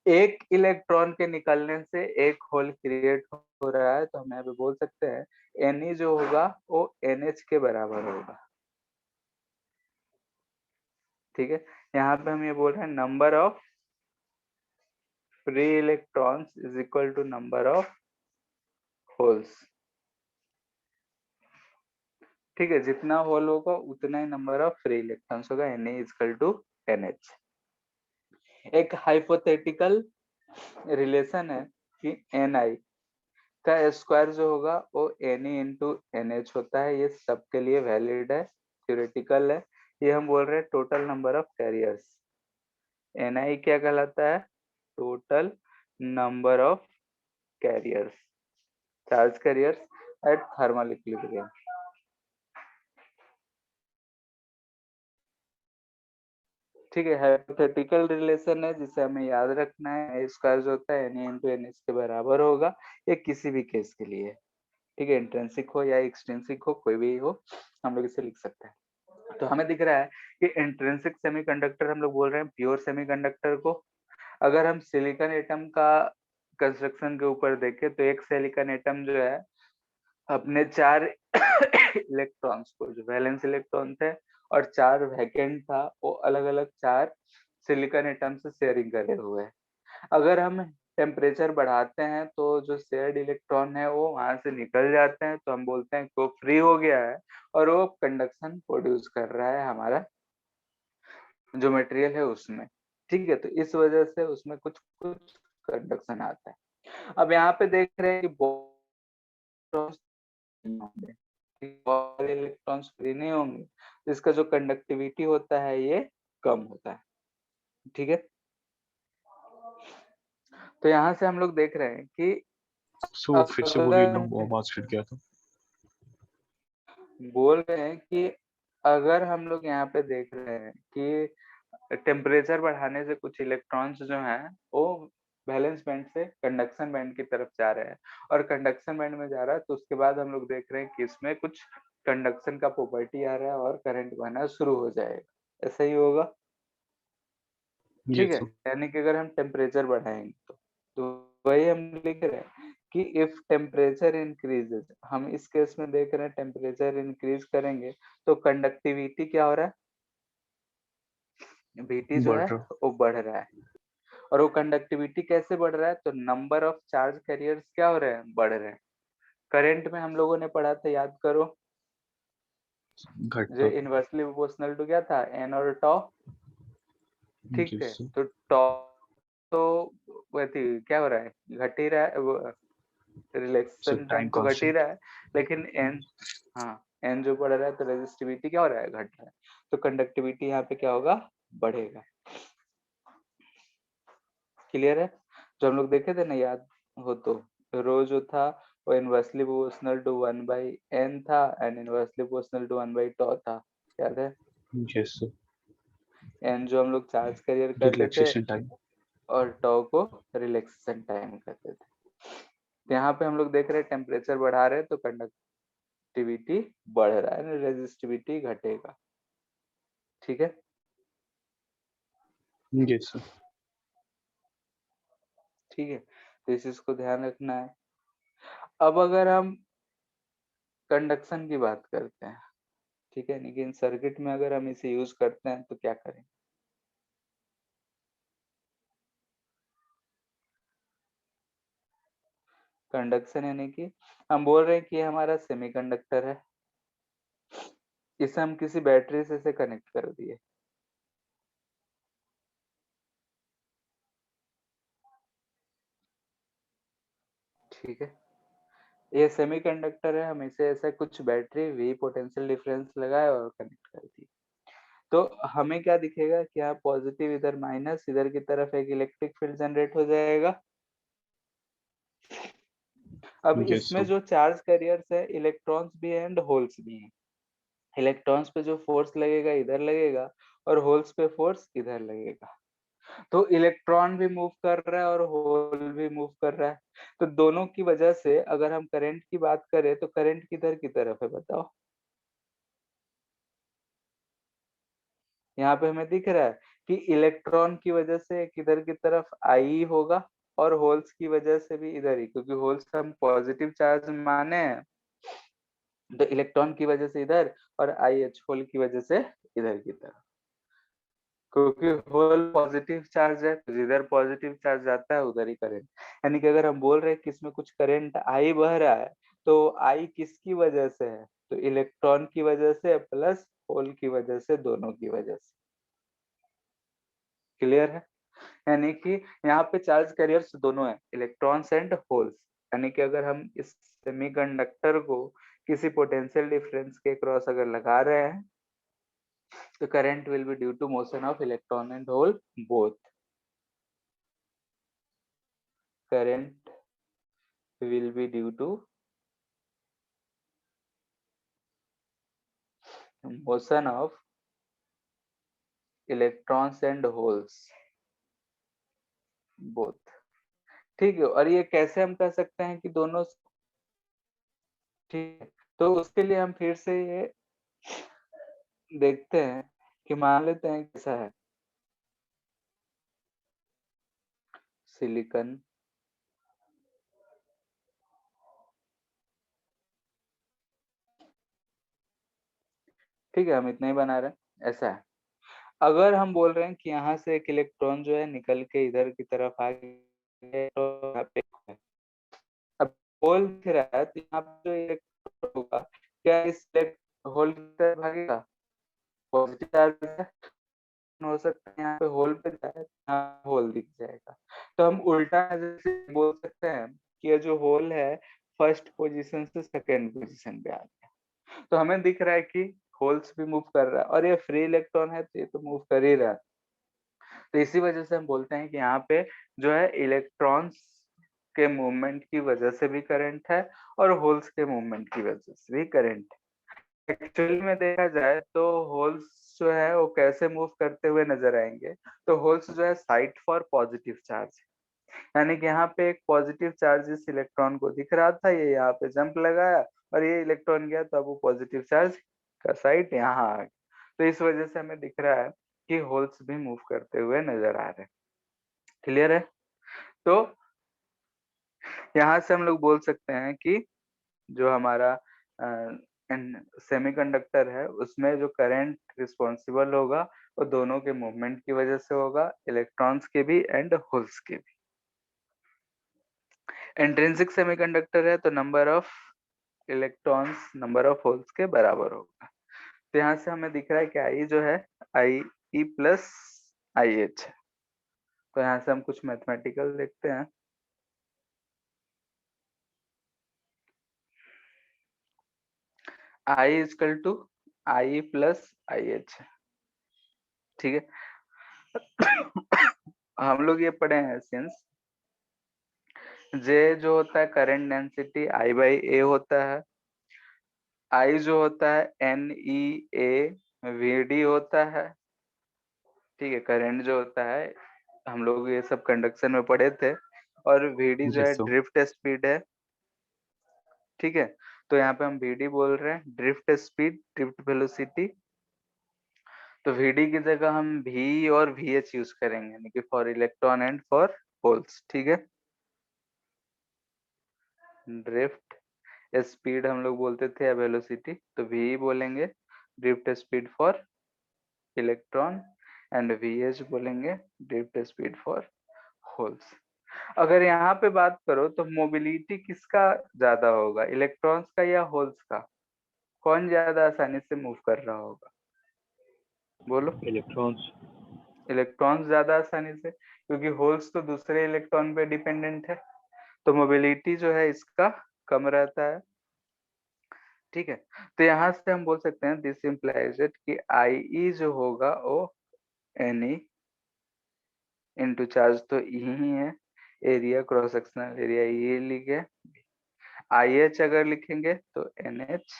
एक इलेक्ट्रॉन के निकलने से एक होल क्रिएट हो रहा है, तो हम यहाँ पे बोल सकते हैं Ne जो होगा वो NH के बराबर होगा। ठीक है, यहाँ पे हम ये बोल रहे हैं number of free electrons is equal to number of holes. ठीक है, जितना होल होगा उतना ही नंबर ऑफ फ्री इलेक्ट्रॉन्स होगा, Na is equal to NH। एक हाइपोथेटिकल रिलेशन है कि Ni का स्क्वायर जो होगा वो Ne इंटू NH होता है, ये सबके लिए वैलिड है, थ्योरेटिकल है। ये हम बोल रहे हैं total number of carriers. Ni क्या कहलाता है? Total number of carriers, charge carriers eight thermal equilibrium. ठीक है, हाइपोथेटिकल रिलेशन है जिसे हमें याद रखना है, स्क्वायर जो होता है Na इंटू NH के बराबर होगा, ये किसी भी केस के लिए। ठीक है, इंट्रिंसिक हो या एक्सट्रिंसिक हो, कोई भी हो, हम लोग इसे लिख सकते हैं। तो हमें दिख रहा है कि इंट्रिंसिक सेमीकंडक्टर हम लोग बोल रहे हैं प्योर सेमीकंडक्टर को। अगर हम सिलिकॉन एटम का कंस्ट्रक्शन के ऊपर देखें तो एक सिलिकॉन एटम जो है अपने 4 इलेक्ट्रॉन्स को, जो वैलेंस इलेक्ट्रॉन थे और 4 वैकेंट था, वो अलग अलग 4 सिलिकॉन एटम से शेयरिंग करे हुए है। अगर हम टेम्परेचर बढ़ाते हैं तो जो शेयर्ड इलेक्ट्रॉन है वो वहां से निकल जाते हैं, तो हम बोलते हैं कि वो फ्री हो गया है और वो कंडक्शन प्रोड्यूस कर रहा है हमारा जो मटेरियल है उसमें। ठीक है, तो इस वजह से उसमें कुछ कुछ कंडक्शन आता है। अब यहाँ पे देख रहे हैं कि इलेक्ट्रॉन्स फ्री नहीं होंगे, तो इसका जो कंडक्टिविटी होता है ये कम होता है। ठीक है, तो यहाँ से हम लोग देख रहे हैं कि वो फिर से बोलिए ना, वो आवाज फिर गया था। बोल रहे हैं कि अगर हम लोग यहाँ पे देख रहे हैं कि टेम्परेचर बढ़ाने से कुछ इलेक्ट्रॉन्स जो हैं वो वैलेंस बैंड से कंडक्शन बैंड की तरफ जा रहे हैं, और कंडक्शन बैंड में जा रहा है, तो उसके बाद हम लोग देख रहे हैं कि इसमें कुछ कंडक्शन का प्रॉपर्टी आ रहा है और करंट बहना शुरू हो जाएगा। ऐसा ही होगा। ठीक है, यानी कि अगर हम टेम्परेचर बढ़ाएंगे तो वही हम लिख रहे हैं कि इफ टेम्परेचर इंक्रीजेस, हम इस केस में देख रहे हैं टेम्परेचर इंक्रीज करेंगे तो कंडक्टिविटी क्या हो रहा है, Vt जो है वो बढ़ रहा है। और वो कंडक्टिविटी कैसे बढ़ रहा है, तो नंबर ऑफ चार्ज कैरियर्स क्या हो रहे हैं, बढ़ रहे हैं। करंट में हम लोगों ने पढ़ा था, याद करो, जो इनवर्सली प्रोपोर्शनल टू क्या था, एन और टॉ। ठीक है, तो टॉ तो वही क्या हो रहा है, घट ही रहा है, रिलेक्शन टाइम तो घट ही रहा है, लेकिन एन, हाँ एन जो बढ़ रहा है तो रेजिस्टिविटी क्या हो रहा है, घट रहा है, तो कंडक्टिविटी यहाँ पे क्या होगा, बढ़ेगा। क्लियर है? जो हम लोग देखे थे ना, याद हो तो रो जो था वो इनवर्सली प्रोपोर्शनल टू 1/n था एंड इनवर्सली प्रोपोर्शनल टू 1/τ था, याद है? Yes, sir. n जो हम लोग चार्ज कैरियर करते थे Relaxation time. और τ को रिलैक्सेशन टाइम कहते थे। तो यहाँ पे हम लोग देख रहे हैं टेम्परेचर बढ़ा रहे हैं तो कंडक्टिविटी बढ़ रहा है, रेजिस्टिविटी घटेगा। ठीक है, Yes, sir. ठीक है, तो इस चीज को ध्यान रखना है। अब अगर हम कंडक्शन की बात करते हैं, ठीक है, लेकिन सर्किट में अगर हम इसे यूज करते हैं तो क्या करें? कंडक्शन यानी कि हम बोल रहे हैं कि हमारा सेमीकंडक्टर है, इसे हम किसी बैटरी से कनेक्ट कर दिए। ठीक है, ये सेमीकंडक्टर है, हम इसे ऐसा कुछ बैटरी वी पोटेंशियल डिफरेंस लगाए और कनेक्ट कर दिए। तो हमें क्या दिखेगा कि यहाँ पॉजिटिव इधर माइनस, इधर की तरफ एक इलेक्ट्रिक फील्ड जनरेट हो जाएगा। अब Yes, इसमें sir. जो चार्ज कैरियर्स है, इलेक्ट्रॉन्स भी है एंड होल्स भी हैं। इलेक्ट्रॉन्स पे जो फोर्स लगेगा इधर लगेगा और होल्स पे फोर्स इधर लगेगा। तो इलेक्ट्रॉन भी मूव कर रहा है और होल भी मूव कर रहा है। तो दोनों की वजह से अगर हम करंट की बात करें तो करंट किधर की तरफ है बताओ? यहाँ पे हमें दिख रहा है कि इलेक्ट्रॉन की वजह से किधर की तरफ आई होगा और होल्स की वजह से भी इधर ही, क्योंकि होल्स हम पॉजिटिव चार्ज माने हैं, तो इलेक्ट्रॉन की वजह से इधर और आई एच होल की वजह से इधर की तरफ, क्योंकि होल पॉजिटिव चार्ज है तो जिधर पॉजिटिव चार्ज जाता है उधर ही करंट। यानी कि अगर हम बोल रहे हैं कि इसमें कुछ करंट आई बह रहा है तो आई किसकी वजह से है? तो इलेक्ट्रॉन की वजह से प्लस होल की वजह से, दोनों की वजह से। क्लियर है? यानी कि यहाँ पे चार्ज कैरियर्स दोनों है, इलेक्ट्रॉन्स एंड होल्स। यानी कि अगर हम इस सेमीकंडक्टर को किसी पोटेंशियल डिफरेंस के क्रॉस अगर लगा रहे हैं तो current will be due to motion of electron and hole both. Current will be due to motion of electrons and holes both। ठीक है, और ये कैसे हम कह सकते हैं कि दोनों? ठीक है, तो उसके लिए हम फिर से ये देखते हैं कि मान लेते हैं कैसा है सिलिकॉन, ठीक है, हम इतना ही बना रहे हैं। ऐसा है, अगर हम बोल रहे हैं कि यहाँ से एक इलेक्ट्रॉन जो है निकल के इधर की तरफ आ गया तो यहाँ पे है। अब होल दिख रहा है तो यहाँ पे जो इलेक्ट्रॉन होगा क्या इस होल की तरफ भागेगा? पॉजिटिव चार्ज है, हो सकता है यहाँ पे होल पे जाए, यहाँ होल दिख जाएगा। तो हम उल्टा जैसे बोल सकते हैं कि ये जो होल है फर्स्ट पोजीशन से सेकंड पोजीशन पे आ गया। तो हमें दिख रहा है कि होल्स भी मूव कर रहा है और ये फ्री इलेक्ट्रॉन है तो ये तो मूव कर ही रहा है। तो इसी वजह से हम बोलते हैं कि यहाँ पे जो है इलेक्ट्रॉन्स के मूवमेंट की वजह से भी करंट है और होल्स के मूवमेंट की वजह से भी करंट है। एक्चुअली में देखा जाए तो होल्स जो है वो कैसे मूव करते हुए नजर आएंगे? तो होल्स जो है साइट फॉर पॉजिटिव चार्ज, यानी कि यहाँ पे एक पॉजिटिव चार्ज इस इलेक्ट्रॉन को दिख रहा था, ये यहाँ पे जंप लगाया और ये इलेक्ट्रॉन गया तो अब वो पॉजिटिव चार्ज का साइट यहाँ आ गया। तो इस वजह से हमें दिख रहा है कि होल्स भी मूव करते हुए नजर आ रहे हैं। क्लियर है? तो यहाँ से हम लोग बोल सकते हैं कि जो हमारा सेमीकंडक्टर है उसमें जो करंट रिस्पॉन्सिबल होगा वो दोनों के मूवमेंट की वजह से होगा, इलेक्ट्रॉन्स के भी एंड होल्स के भी। इंट्रिंसिक सेमीकंडक्टर है तो number of electrons number of holes के बराबर होगा। तो यहाँ से हमें दिख रहा है कि आई जो है आई ई प्लस आई एच है। तो यहाँ से हम कुछ मैथमेटिकल देखते हैं। I equal to I plus I H, ठीक है। हम लोग ये पढ़े हैं सिंस जे जो होता है करंट डेंसिटी I बाई ए होता है, I जो होता है NEA VD होता है, ठीक है। करंट जो होता है हम लोग ये सब कंडक्शन में पढ़े थे, और VD जो है Yes, sir. ड्रिफ्ट स्पीड है, ठीक है। तो यहाँ पे हम VD बोल रहे हैं, ड्रिफ्ट स्पीड, ड्रिफ्ट वेलोसिटी। तो VD की जगह हम V और VH यूज करेंगे, यानी कि for electron and for holes, ठीक है। ड्रिफ्ट स्पीड हम लोग बोलते थे या वेलोसिटी, तो V बोलेंगे drift speed for electron, and VH बोलेंगे ड्रिफ्ट स्पीड फॉर होल्स। अगर यहाँ पे बात करो तो मोबिलिटी किसका ज्यादा होगा, इलेक्ट्रॉन्स का या होल्स का? कौन ज्यादा आसानी से मूव कर रहा होगा, बोलो। इलेक्ट्रॉन्स। इलेक्ट्रॉन्स ज्यादा आसानी से, क्योंकि होल्स तो दूसरे इलेक्ट्रॉन पे डिपेंडेंट है, तो मोबिलिटी जो है इसका कम रहता है, ठीक है। तो यहाँ से हम बोल सकते हैं दिस इम्प्लाइज इट कि IE जो होगा वो NE इंटू चार्ज तो E ही है, एरिया क्रॉस सेक्शनल एरिया ये लिखे, IH अगर लिखेंगे तो NH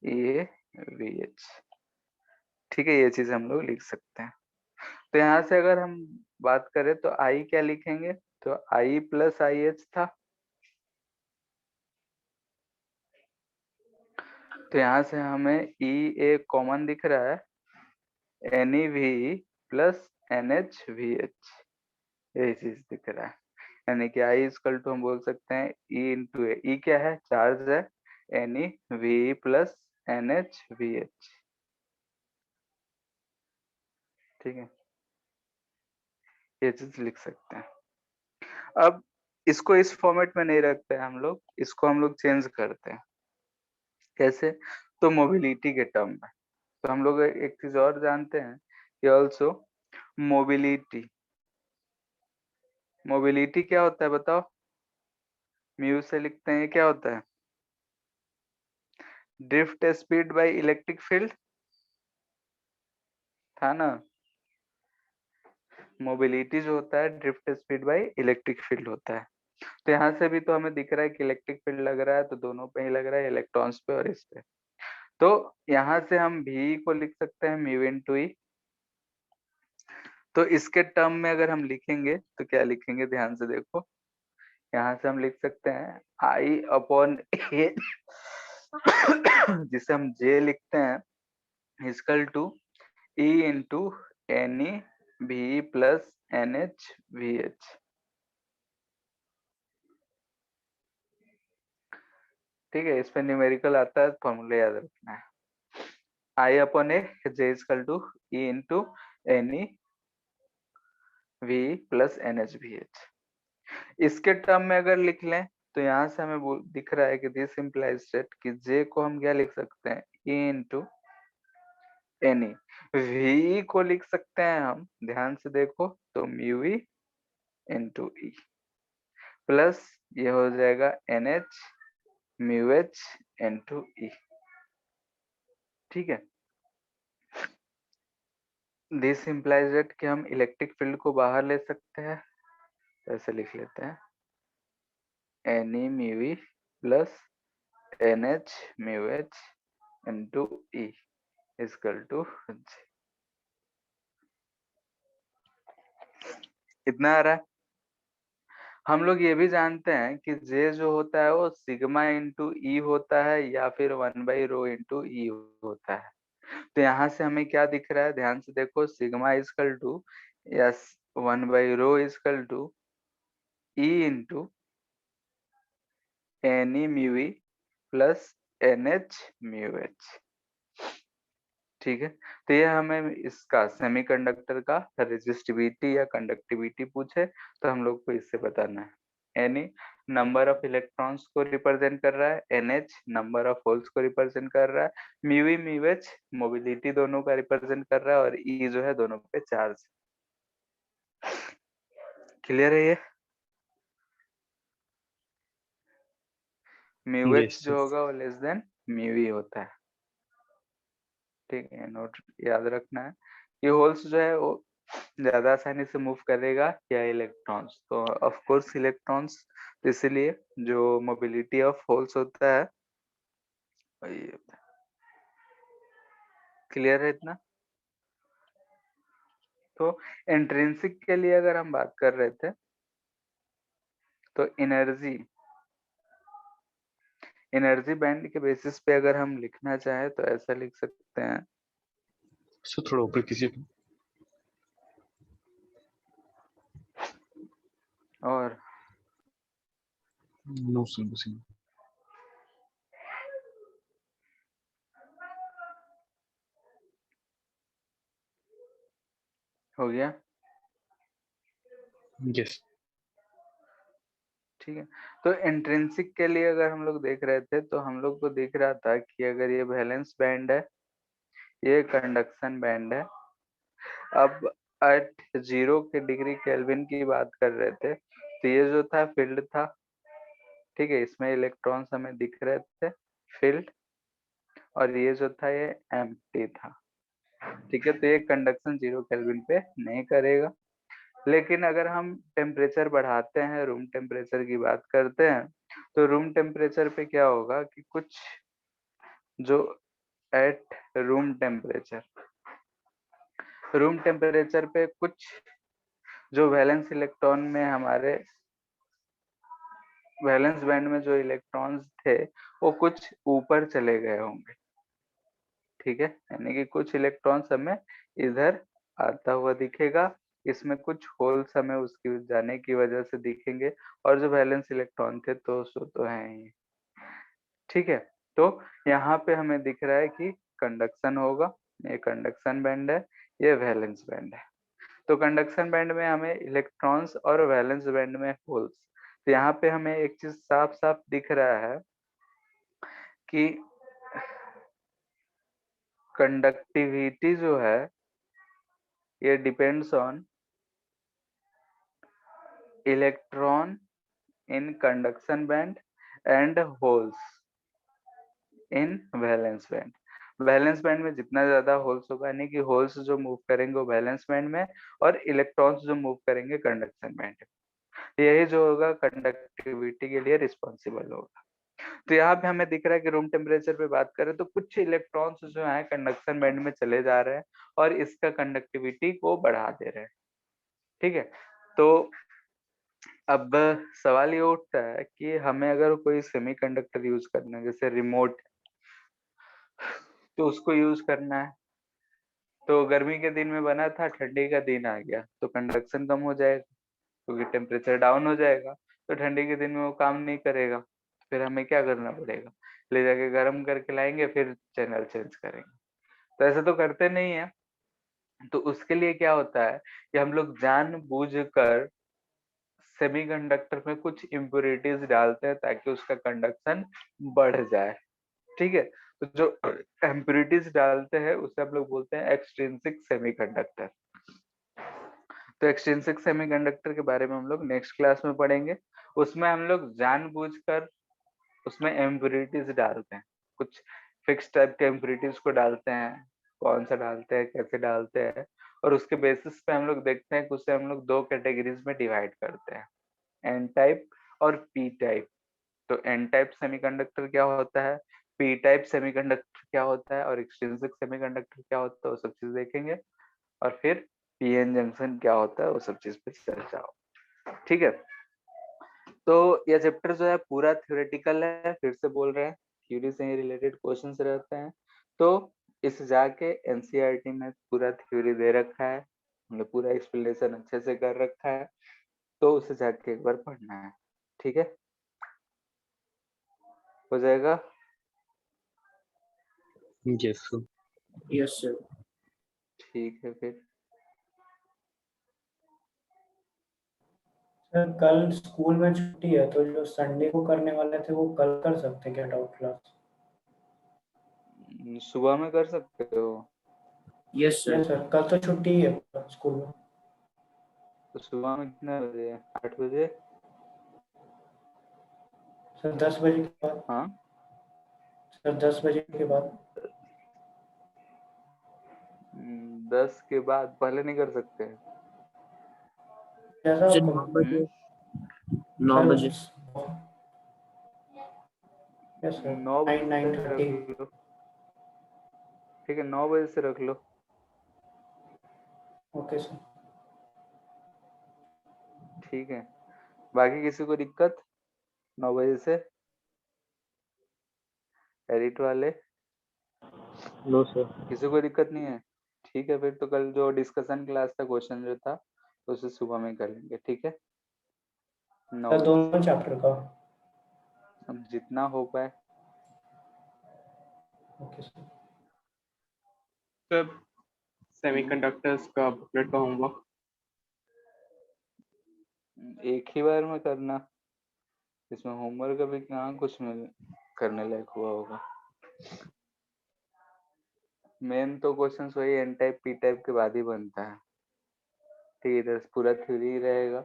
ये VH, ठीक है। ये चीज हम लोग लिख सकते हैं। तो यहाँ से अगर हम बात करें तो I क्या लिखेंगे, तो I प्लस IH था, तो यहाँ से हमें EA कॉमन दिख रहा है, NeV प्लस NHVH, यही चीज दिख रहा है। यानी कि I इक्वल टू हम बोल सकते हैं E इंटू ए, E क्या है, चार्ज है, NeV प्लस NHVH, ठीक है। ये चीज लिख सकते हैं। अब इसको इस फॉर्मेट में नहीं रखते हैं हम लोग, इसको हम लोग चेंज करते हैं। कैसे, तो मोबिलिटी के टर्म में। तो हम लोग एक चीज और जानते हैं कि ऑल्सो मोबिलिटी, मोबिलिटी क्या होता है बताओ, म्यू से लिखते हैं, ये क्या होता है, drift speed by electric field, था ना। मोबिलिटी जो होता है drift speed by electric field होता है। तो यहाँ से भी तो हमें दिख रहा है कि इलेक्ट्रिक फील्ड लग रहा है, तो दोनों पे ही लग रहा है, इलेक्ट्रॉन्स पे और इस पे। तो यहाँ से हम भी को लिख सकते हैं म्यू इनटू ई। तो इसके टर्म में अगर हम लिखेंगे तो क्या लिखेंगे, ध्यान से देखो। यहाँ से हम लिख सकते हैं आई अपॉन ए, जिसे हम जे लिखते हैं, equal to E into N E भी plus N H V H, ठीक है। इस पे न्यूमेरिकल आता है, फॉर्मूला याद रखना है। I upon A J equal to E into N E V plus N H V H. इसके टर्म में अगर लिख लें तो यहाँ से हमें दिख रहा है कि दिस इम्प्लाइज सेट कि जे को हम क्या लिख सकते हैं, E into N E, V को लिख सकते हैं हम, ध्यान से देखो, तो mu E into E plus ये हो जाएगा N H mu H into E, ठीक है। दिस इम्प्लाइज दैट कि हम इलेक्ट्रिक फील्ड को बाहर ले सकते हैं, ऐसे लिख लेते हैं, N E mu E plus N H mu H into E equal to J. इतना आ रहा है। हम लोग ये भी जानते हैं कि जे जो होता है वो सिग्मा इंटू ई होता है या फिर 1/ρ इंटू ई होता है। तो यहाँ से हमें क्या दिख रहा है, ध्यान से देखो, sigma equal to yes 1/ρ equal to E into N E mu E plus N H mu H, ठीक है। तो ये हमें इसका सेमीकंडक्टर का रेजिस्टिविटी या कंडक्टिविटी पूछे तो हम लोग को इससे बताना है। एन नंबर ऑफ इलेक्ट्रॉन्स को रिप्रेजेंट कर रहा है, NH नंबर ऑफ होल्स को रिप्रेजेंट कर रहा है, म्यू एच मोबिलिटी दोनों का रिप्रेजेंट कर रहा है, और E जो है दोनों पे चार्ज। क्लियर है ये? म्यू एच Yes, जो sir. होगा वो लेस देन म्यू ई होता है, ठीक है। नोट याद रखना है। ये होल्स जो है वो ज्यादा आसानी से मूव करेगा या इलेक्ट्रॉन्स? तो ऑफ कोर्स इलेक्ट्रॉन्स। इसलिए जो मोबिलिटी ऑफ होल्स होता है वही होता है। क्लियर है इतना? तो इंट्रिंसिक के लिए अगर हम बात कर रहे थे तो एनर्जी बैंड के बेसिस पे अगर हम लिखना चाहें तो ऐसा लिख सकते हैं। सर थोड़ा ऊपर कीजिए। और नो सर बस नहीं। हो गया? यस। ठीक है। तो इंट्रिंसिक के लिए अगर हम लोग देख रहे थे तो हम लोग को दिख रहा था कि अगर ये वैलेंस बैंड है, ये कंडक्शन बैंड है। अब एट 0 के डिग्री केल्विन की बात कर रहे थे तो ये जो था फील्ड था। ठीक है, इसमें इलेक्ट्रॉन्स हमें दिख रहे थे, फील्ड। और ये जो था ये एम्प्टी था। ठीक है, तो ये कंडक्शन 0 केल्विन पे नहीं करेगा। लेकिन अगर हम टेम्परेचर बढ़ाते हैं, रूम टेम्परेचर की बात करते हैं, तो रूम टेम्परेचर पे क्या होगा कि कुछ जो एट रूम टेम्परेचर पे कुछ जो वैलेंस इलेक्ट्रॉन में हमारे वैलेंस बैंड में जो इलेक्ट्रॉन्स थे वो कुछ ऊपर चले गए होंगे। ठीक है, यानी कि कुछ इलेक्ट्रॉन्स हमें इधर आता हुआ दिखेगा, इसमें कुछ होल्स हमें उसकी जाने की वजह से दिखेंगे, और जो वैलेंस इलेक्ट्रॉन थे तो सो तो है ही। ठीक है, तो यहाँ पे हमें दिख रहा है कि कंडक्शन होगा, ये कंडक्शन बैंड है, ये वैलेंस बैंड है। तो कंडक्शन बैंड में हमें इलेक्ट्रॉन्स और वैलेंस बैंड में होल्स। तो यहाँ पे हमें एक चीज साफ साफ दिख रहा है कि कंडक्टिविटी जो है ये depends on electron in conduction band and holes in valence band. Valence band में जितना ज्यादा होल्स होगा, यानी कि होल्स जो मूव करेंगे वो वैलेंस बैंड में, और इलेक्ट्रॉन्स जो मूव करेंगे कंडक्शन बैंड में, यही जो होगा कंडक्टिविटी के लिए रिस्पॉन्सिबल होगा। तो यहाँ पे हमें दिख रहा है कि रूम टेम्परेचर पे बात करें तो कुछ इलेक्ट्रॉन्स जो है कंडक्शन बैंड में चले जा रहे हैं और इसका कंडक्टिविटी को बढ़ा दे रहे हैं। ठीक है, तो अब सवाल ये उठता है कि हमें अगर कोई सेमीकंडक्टर यूज करना है, जैसे रिमोट, तो उसको यूज करना है। तो गर्मी के दिन में बना था, ठंडी का दिन आ गया तो कंडक्शन कम हो जाएगा क्योंकि टेम्परेचर डाउन हो जाएगा, तो ठंडी के दिन में वो काम नहीं करेगा। फिर हमें क्या करना पड़ेगा, ले जाके गर्म करके लाएंगे, फिर चैनल चेंज करेंगे। तो ऐसा तो करते नहीं है। तो उसके लिए क्या होता है कि हम लोग जानबूझकर सेमीकंडक्टर में कुछ इम्प्योरिटीज डालते हैं ताकि उसका कंडक्शन बढ़ जाए। ठीक है, तो जो इम्प्योरिटीज डालते हैं उसे हम लोग बोलते हैं एक्सट्रिंसिक सेमीकंडक्टर। तो एक्सट्रिंसिक सेमीकंडक्टर के बारे में हम लोग नेक्स्ट क्लास में पढ़ेंगे। उसमें हम लोग जानबूझकर उसमें इम्प्योरिटीज डालते हैं, कुछ फिक्स टाइप के इम्प्योरिटीज को डालते हैं। कौन सा डालते हैं, कैसे डालते हैं, और उसके बेसिस पे हम लोग देखते हैं कि उसे हम लोग दो कैटेगरीज में डिवाइड करते हैं, एन टाइप और पी टाइप। तो एन टाइप सेमीकंडक्टर क्या होता है, पी टाइप सेमीकंडक्टर क्या होता है, और एक्सट्रिंसिक सेमीकंडक्टर क्या होता है, वो सब चीज देखेंगे। और फिर पीएन जंक्शन क्या होता है, वो सब चीज पे चर्चा हो। ठीक है, तो यह चैप्टर जो है पूरा थ्योरेटिकल है, फिर से बोल रहे हैं, थ्योरी से ही रिलेटेड क्वेश्चंस रहते हैं। तो इस जाके एनसीईआरटी में पूरा थ्योरी दे रखा है, हमने पूरा एक्सप्लेनेशन अच्छे से कर रखा है, तो उसे जाके एक बार पढ़ना है। ठीक है, हो जाएगा? Yes sir. Yes sir. ठीक है फिर। सर कल स्कूल में छुट्टी है तो जो संडे को करने वाले थे वो कल कर सकते हैं क्या डाउट क्लास? सुबह में कर सकते हो? Yes yes sir. सर, कल तो छुट्टी है स्कूल में। तो सुबह में कितने बजे? 8 बजे? सर 10 बजे के बाद। हाँ, सर 10 बजे के बाद। 10 के बाद पहले नहीं कर सकते? जैसा से आपको 9 बजे 9 सर, बजे यस सर, 9 बजे 9:30 रख लो, ठीक है 9 बजे से रख लो। Okay sir. ठीक है, बाकी किसी को दिक्कत 9 बजे से? एडिट वाले नो सर। किसी को दिक्कत नहीं है? ठीक है, फिर तो कल जो डिस्कशन क्लास था, क्वेश्चन जो था तो उसे सुबह में कर लेंगे, ठीक है 9 सर बजे दोनों से। चैप्टर का। अब जितना हो पाए। Okay sir. सर सेमीकंडक्टर्स का बुकलेट का होमवर्क एक ही बार में करना, इसमें होमवर्क अभी कहाँ कुछ में करने लायक हुआ होगा। मेन तो क्वेश्चन वही एन टाइप पी टाइप के बाद ही बनता है, ठीक है इधर पूरा थ्योरी रहेगा।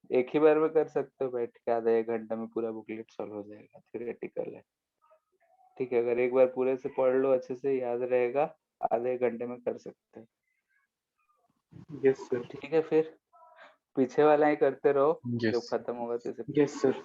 एक ही बार में कर सकते हो बैठ के, आधा 1 घंटा में पूरा बुकलेट सॉल्व हो जाएगा, थ्योरेटिकल है, ठीक है अगर एक बार पूरे से पढ़ लो अच्छे से याद रहेगा, आधे 1 घंटे में कर सकते हैं। Yes sir. ठीक है, फिर पीछे वाला ही करते रहो, जब यस खत्म होगा तो इसे यस सर।